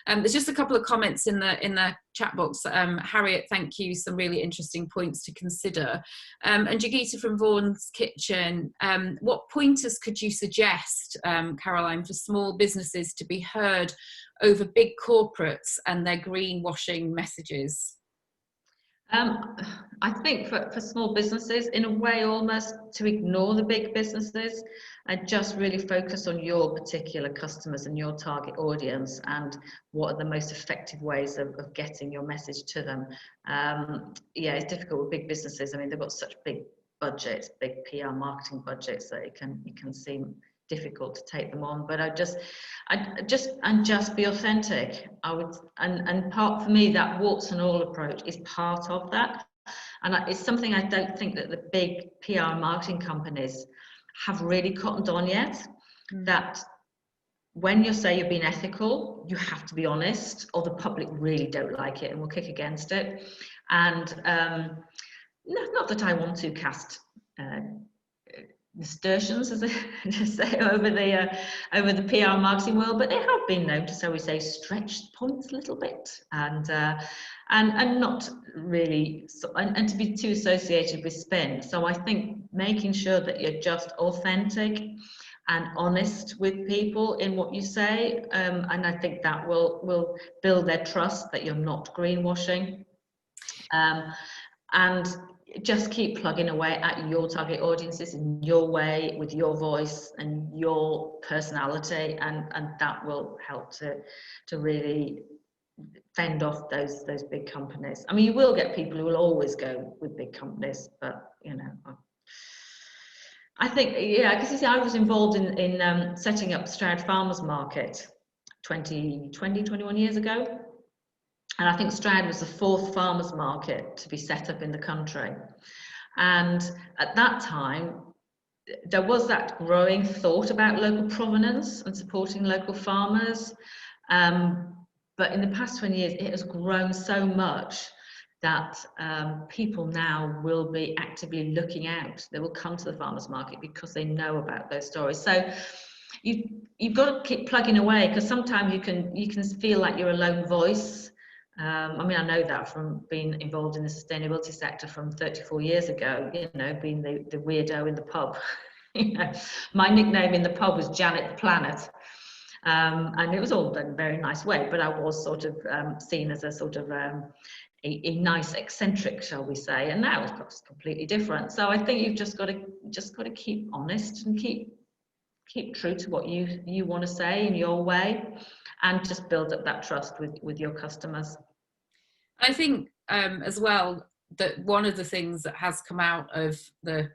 there's just a couple of comments in the chat box. Harriet, thank you, some really interesting points to consider. And Jagita from Vaughan's Kitchen, what pointers could you suggest, Caroline, for small businesses to be heard over big corporates and their greenwashing messages? I think for small businesses, in a way, almost to ignore the big businesses and just really focus on your particular customers and your target audience and what are the most effective ways of getting your message to them. Yeah, it's difficult with big businesses. I mean, they've got such big budgets, big PR marketing budgets, that it can seem difficult to take them on. But just be authentic. And part, for me, that warts and all approach is part of that, and it's something I don't think that the big PR marketing companies have really cottoned on yet. That when you say you're being ethical, you have to be honest, or the public really don't like it and will kick against it. And not that I want to cast nasturtiums, as I say, over the PR marketing world, but they have been known to, so we say, stretch points a little bit, and not really, and to be too associated with spin. So I think making sure that you're just authentic and honest with people in what you say, and I think that will build their trust that you're not greenwashing, and just keep plugging away at your target audiences in your way, with your voice and your personality, and that will help to really fend off those big companies. I mean, you will get people who will always go with big companies, but you know, I think, yeah, because you see, I was involved in setting up Stroud Farmers Market 21 years ago. And I think Stroud was the 4th farmers market to be set up in the country. And at that time, there was that growing thought about local provenance and supporting local farmers. But in the past 20 years, it has grown so much that people now will be actively looking out. They will come to the farmers market because they know about those stories. So you've got to keep plugging away, because sometimes you can feel like you're a lone voice. I mean, I know that from being involved in the sustainability sector from 34 years ago, you know, being the weirdo in the pub. You know, my nickname in the pub was Janet the Planet. And it was all done in a very nice way, but I was sort of seen as a sort of a nice eccentric, shall we say, and now it's completely different. So I think you've just got to keep honest and keep true to what you want to say in your way, and just build up that trust with your customers. I think as well that one of the things that has come out of the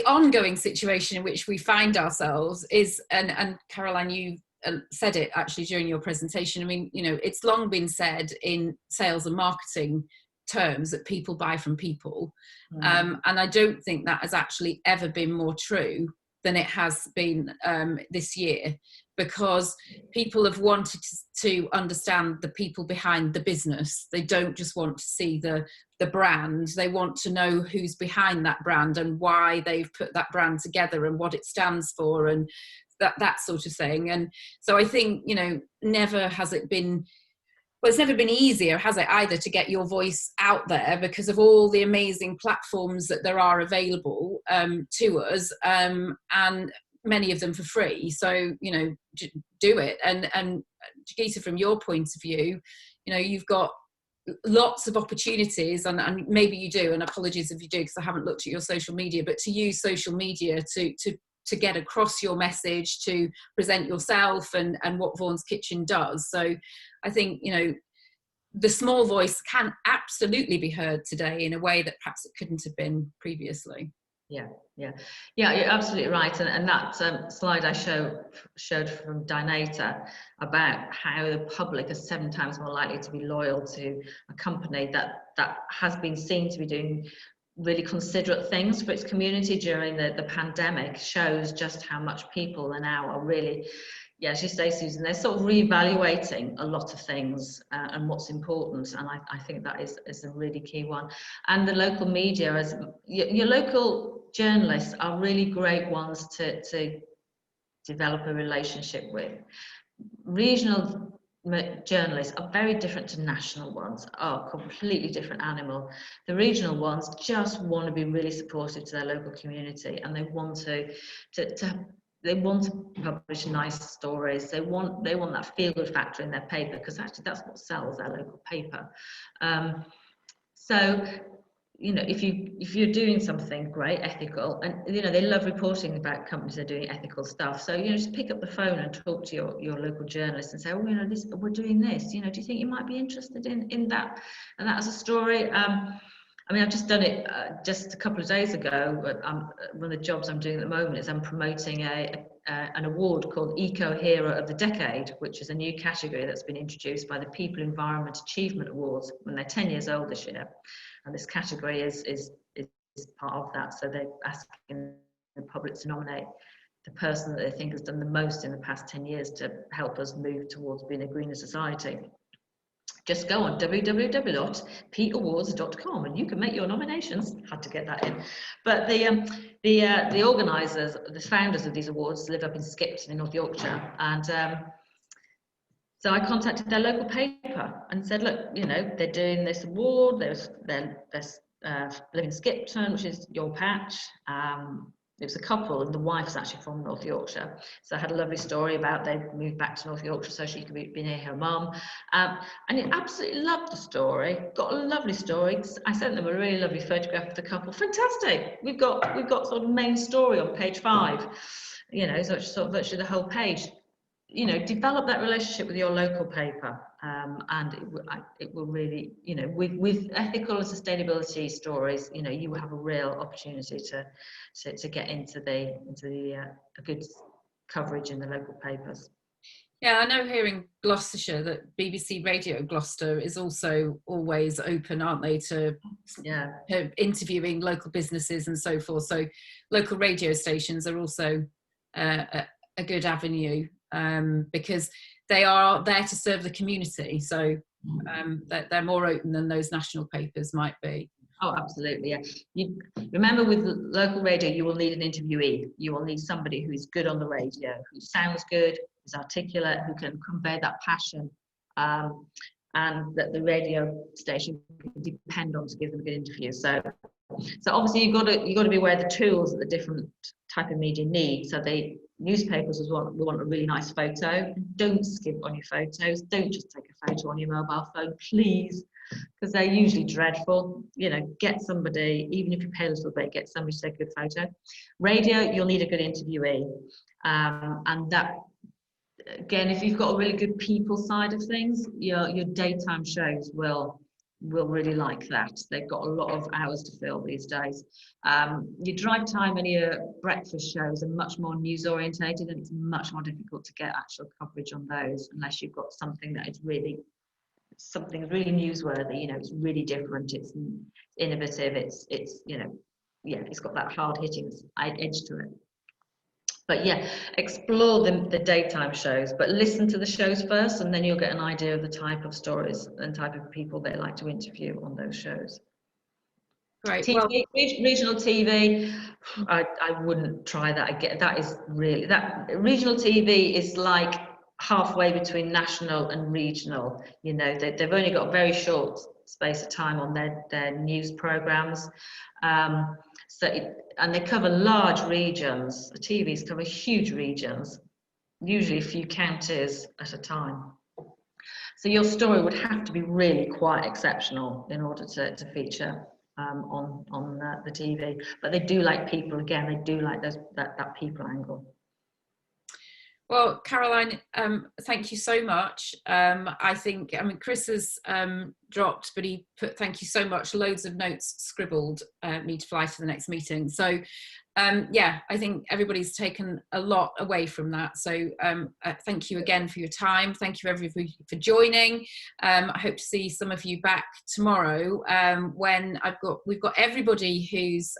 ongoing situation in which we find ourselves is, and Caroline, you said it actually during your presentation, I mean, you know, it's long been said in sales and marketing terms that people buy from people. And I don't think that has actually ever been more true than it has been this year, because people have wanted to understand the people behind the business. They don't just want to see the brand, they want to know who's behind that brand and why they've put that brand together and what it stands for and that sort of thing. And so I think, you know, never has it been, well, it's never been easier, has it, either, to get your voice out there because of all the amazing platforms that there are available to us, and many of them for free. So, you know, do it. And Jagita, from your point of view, you know, you've got lots of opportunities, and maybe you do, and apologies if you do because I haven't looked at your social media, but to use social media to get across your message, to present yourself and what Vaughan's Kitchen does. So I think, you know, the small voice can absolutely be heard today in a way that perhaps it couldn't have been previously. Yeah, you're absolutely right. And that slide I showed from Dynata about how the public are 7 times more likely to be loyal to a company that has been seen to be doing really considerate things for its community during the pandemic, shows just how much people are now are really, yeah, as you say, Susan, they're sort of reevaluating a lot of things and what's important, and I think that is a really key one. And the local media, as your local journalists, are really great ones to develop a relationship with. Regional journalists are very different to national ones, are a completely different animal. The regional ones just want to be really supportive to their local community, and they want to publish nice stories. They want that feel-good factor in their paper, because actually that's what sells their local paper. So, you know, if you're doing something great, ethical, and you know, they love reporting about companies that are doing ethical stuff. So, you know, just pick up the phone and talk to your local journalist and say, oh, you know, we're doing this. You know, do you think you might be interested in that? And that as a story. I mean, I've just done it just a couple of days ago. One of the jobs I'm doing at the moment is I'm promoting an award called Eco Hero of the Decade, which is a new category that's been introduced by the People Environment Achievement Awards when they're 10 years old this year. And this category is part of that. So they're asking the public to nominate the person that they think has done the most in the past 10 years to help us move towards being a greener society. Just go on www.peawards.com and you can make your nominations. Had to get that in. But the organisers, the founders of these awards, live up in Skipton in North Yorkshire, and so I contacted their local paper and said, look, you know, they're doing this award. They live in Skipton, which is your patch. It was a couple, and the wife's actually from North Yorkshire. So I had a lovely story about they moved back to North Yorkshire so she could be near her mum. And it absolutely loved the story. Got a lovely story. I sent them a really lovely photograph of the couple. Fantastic. We've got sort of main story on page 5. You know, so it's sort of virtually the whole page. You know, develop that relationship with your local paper, and it will really, you know, with ethical and sustainability stories, you know, you will have a real opportunity to get into a good coverage in the local papers. Yeah, I know here in Gloucestershire that BBC Radio Gloucester is also always open, aren't they, to interviewing local businesses and so forth. So local radio stations are also a good avenue. Because they are there to serve the community, so they're more open than those national papers might be. Oh, absolutely, yeah. You remember, with local radio, you will need an interviewee. You will need somebody who is good on the radio, who sounds good, is articulate, who can convey that passion, and that the radio station can depend on to give them a good interview. So obviously you've got to be aware of the tools that the different type of media need. So newspapers as well, we want a really nice photo. Don't skimp on your photos. Don't just take a photo on your mobile phone, please, because they're usually dreadful. You know, get somebody, even if you pay a little bit, get somebody to take a good photo. Radio, you'll need a good interviewee, and that, again, if you've got a really good people side of things, your daytime shows will really like that. They've got a lot of hours to fill these days. Your drive time and your breakfast shows are much more news orientated, and it's much more difficult to get actual coverage on those unless you've got something that is really newsworthy. You know, it's really different, it's innovative, it's you know, yeah, it's got that hard hitting edge to it. But yeah, explore the daytime shows, but listen to the shows first, and then you'll get an idea of the type of stories and type of people they like to interview on those shows. Right. TV, well, regional TV, I wouldn't try that again. That is really, that regional TV is like halfway between national and regional. You know, they've only got a very short space of time on their news programs. And they cover large regions. The TVs cover huge regions, usually a few counties at a time. So your story would have to be really quite exceptional in order to feature on the TV. But they do like people, again, they do like that people angle. Well, Caroline, thank you so much. I mean, Chris has dropped, but he put, thank you so much, loads of notes scribbled, need to fly to the next meeting. So yeah, I think everybody's taken a lot away from that. So thank you again for your time. Thank you everybody for joining. I hope to see some of you back tomorrow when we've got everybody who's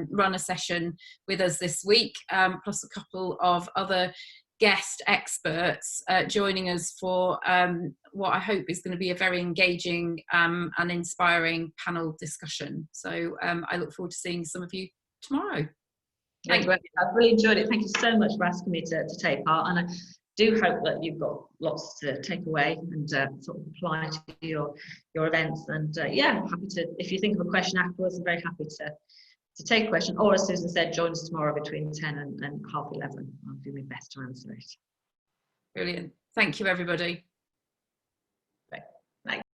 run a session with us this week, plus a couple of other guest experts joining us for what I hope is going to be a very engaging and inspiring panel discussion. So I look forward to seeing some of you tomorrow. Thank you. I've really enjoyed it. Thank you so much for asking me to take part, and I do hope that you've got lots to take away and sort of apply to your events. And yeah, I'm happy to, if you think of a question afterwards, I'm very happy to take a question, or as Susan said, join us tomorrow between 10 and 11:30. I'll do my best to answer it. Brilliant. Thank you, everybody.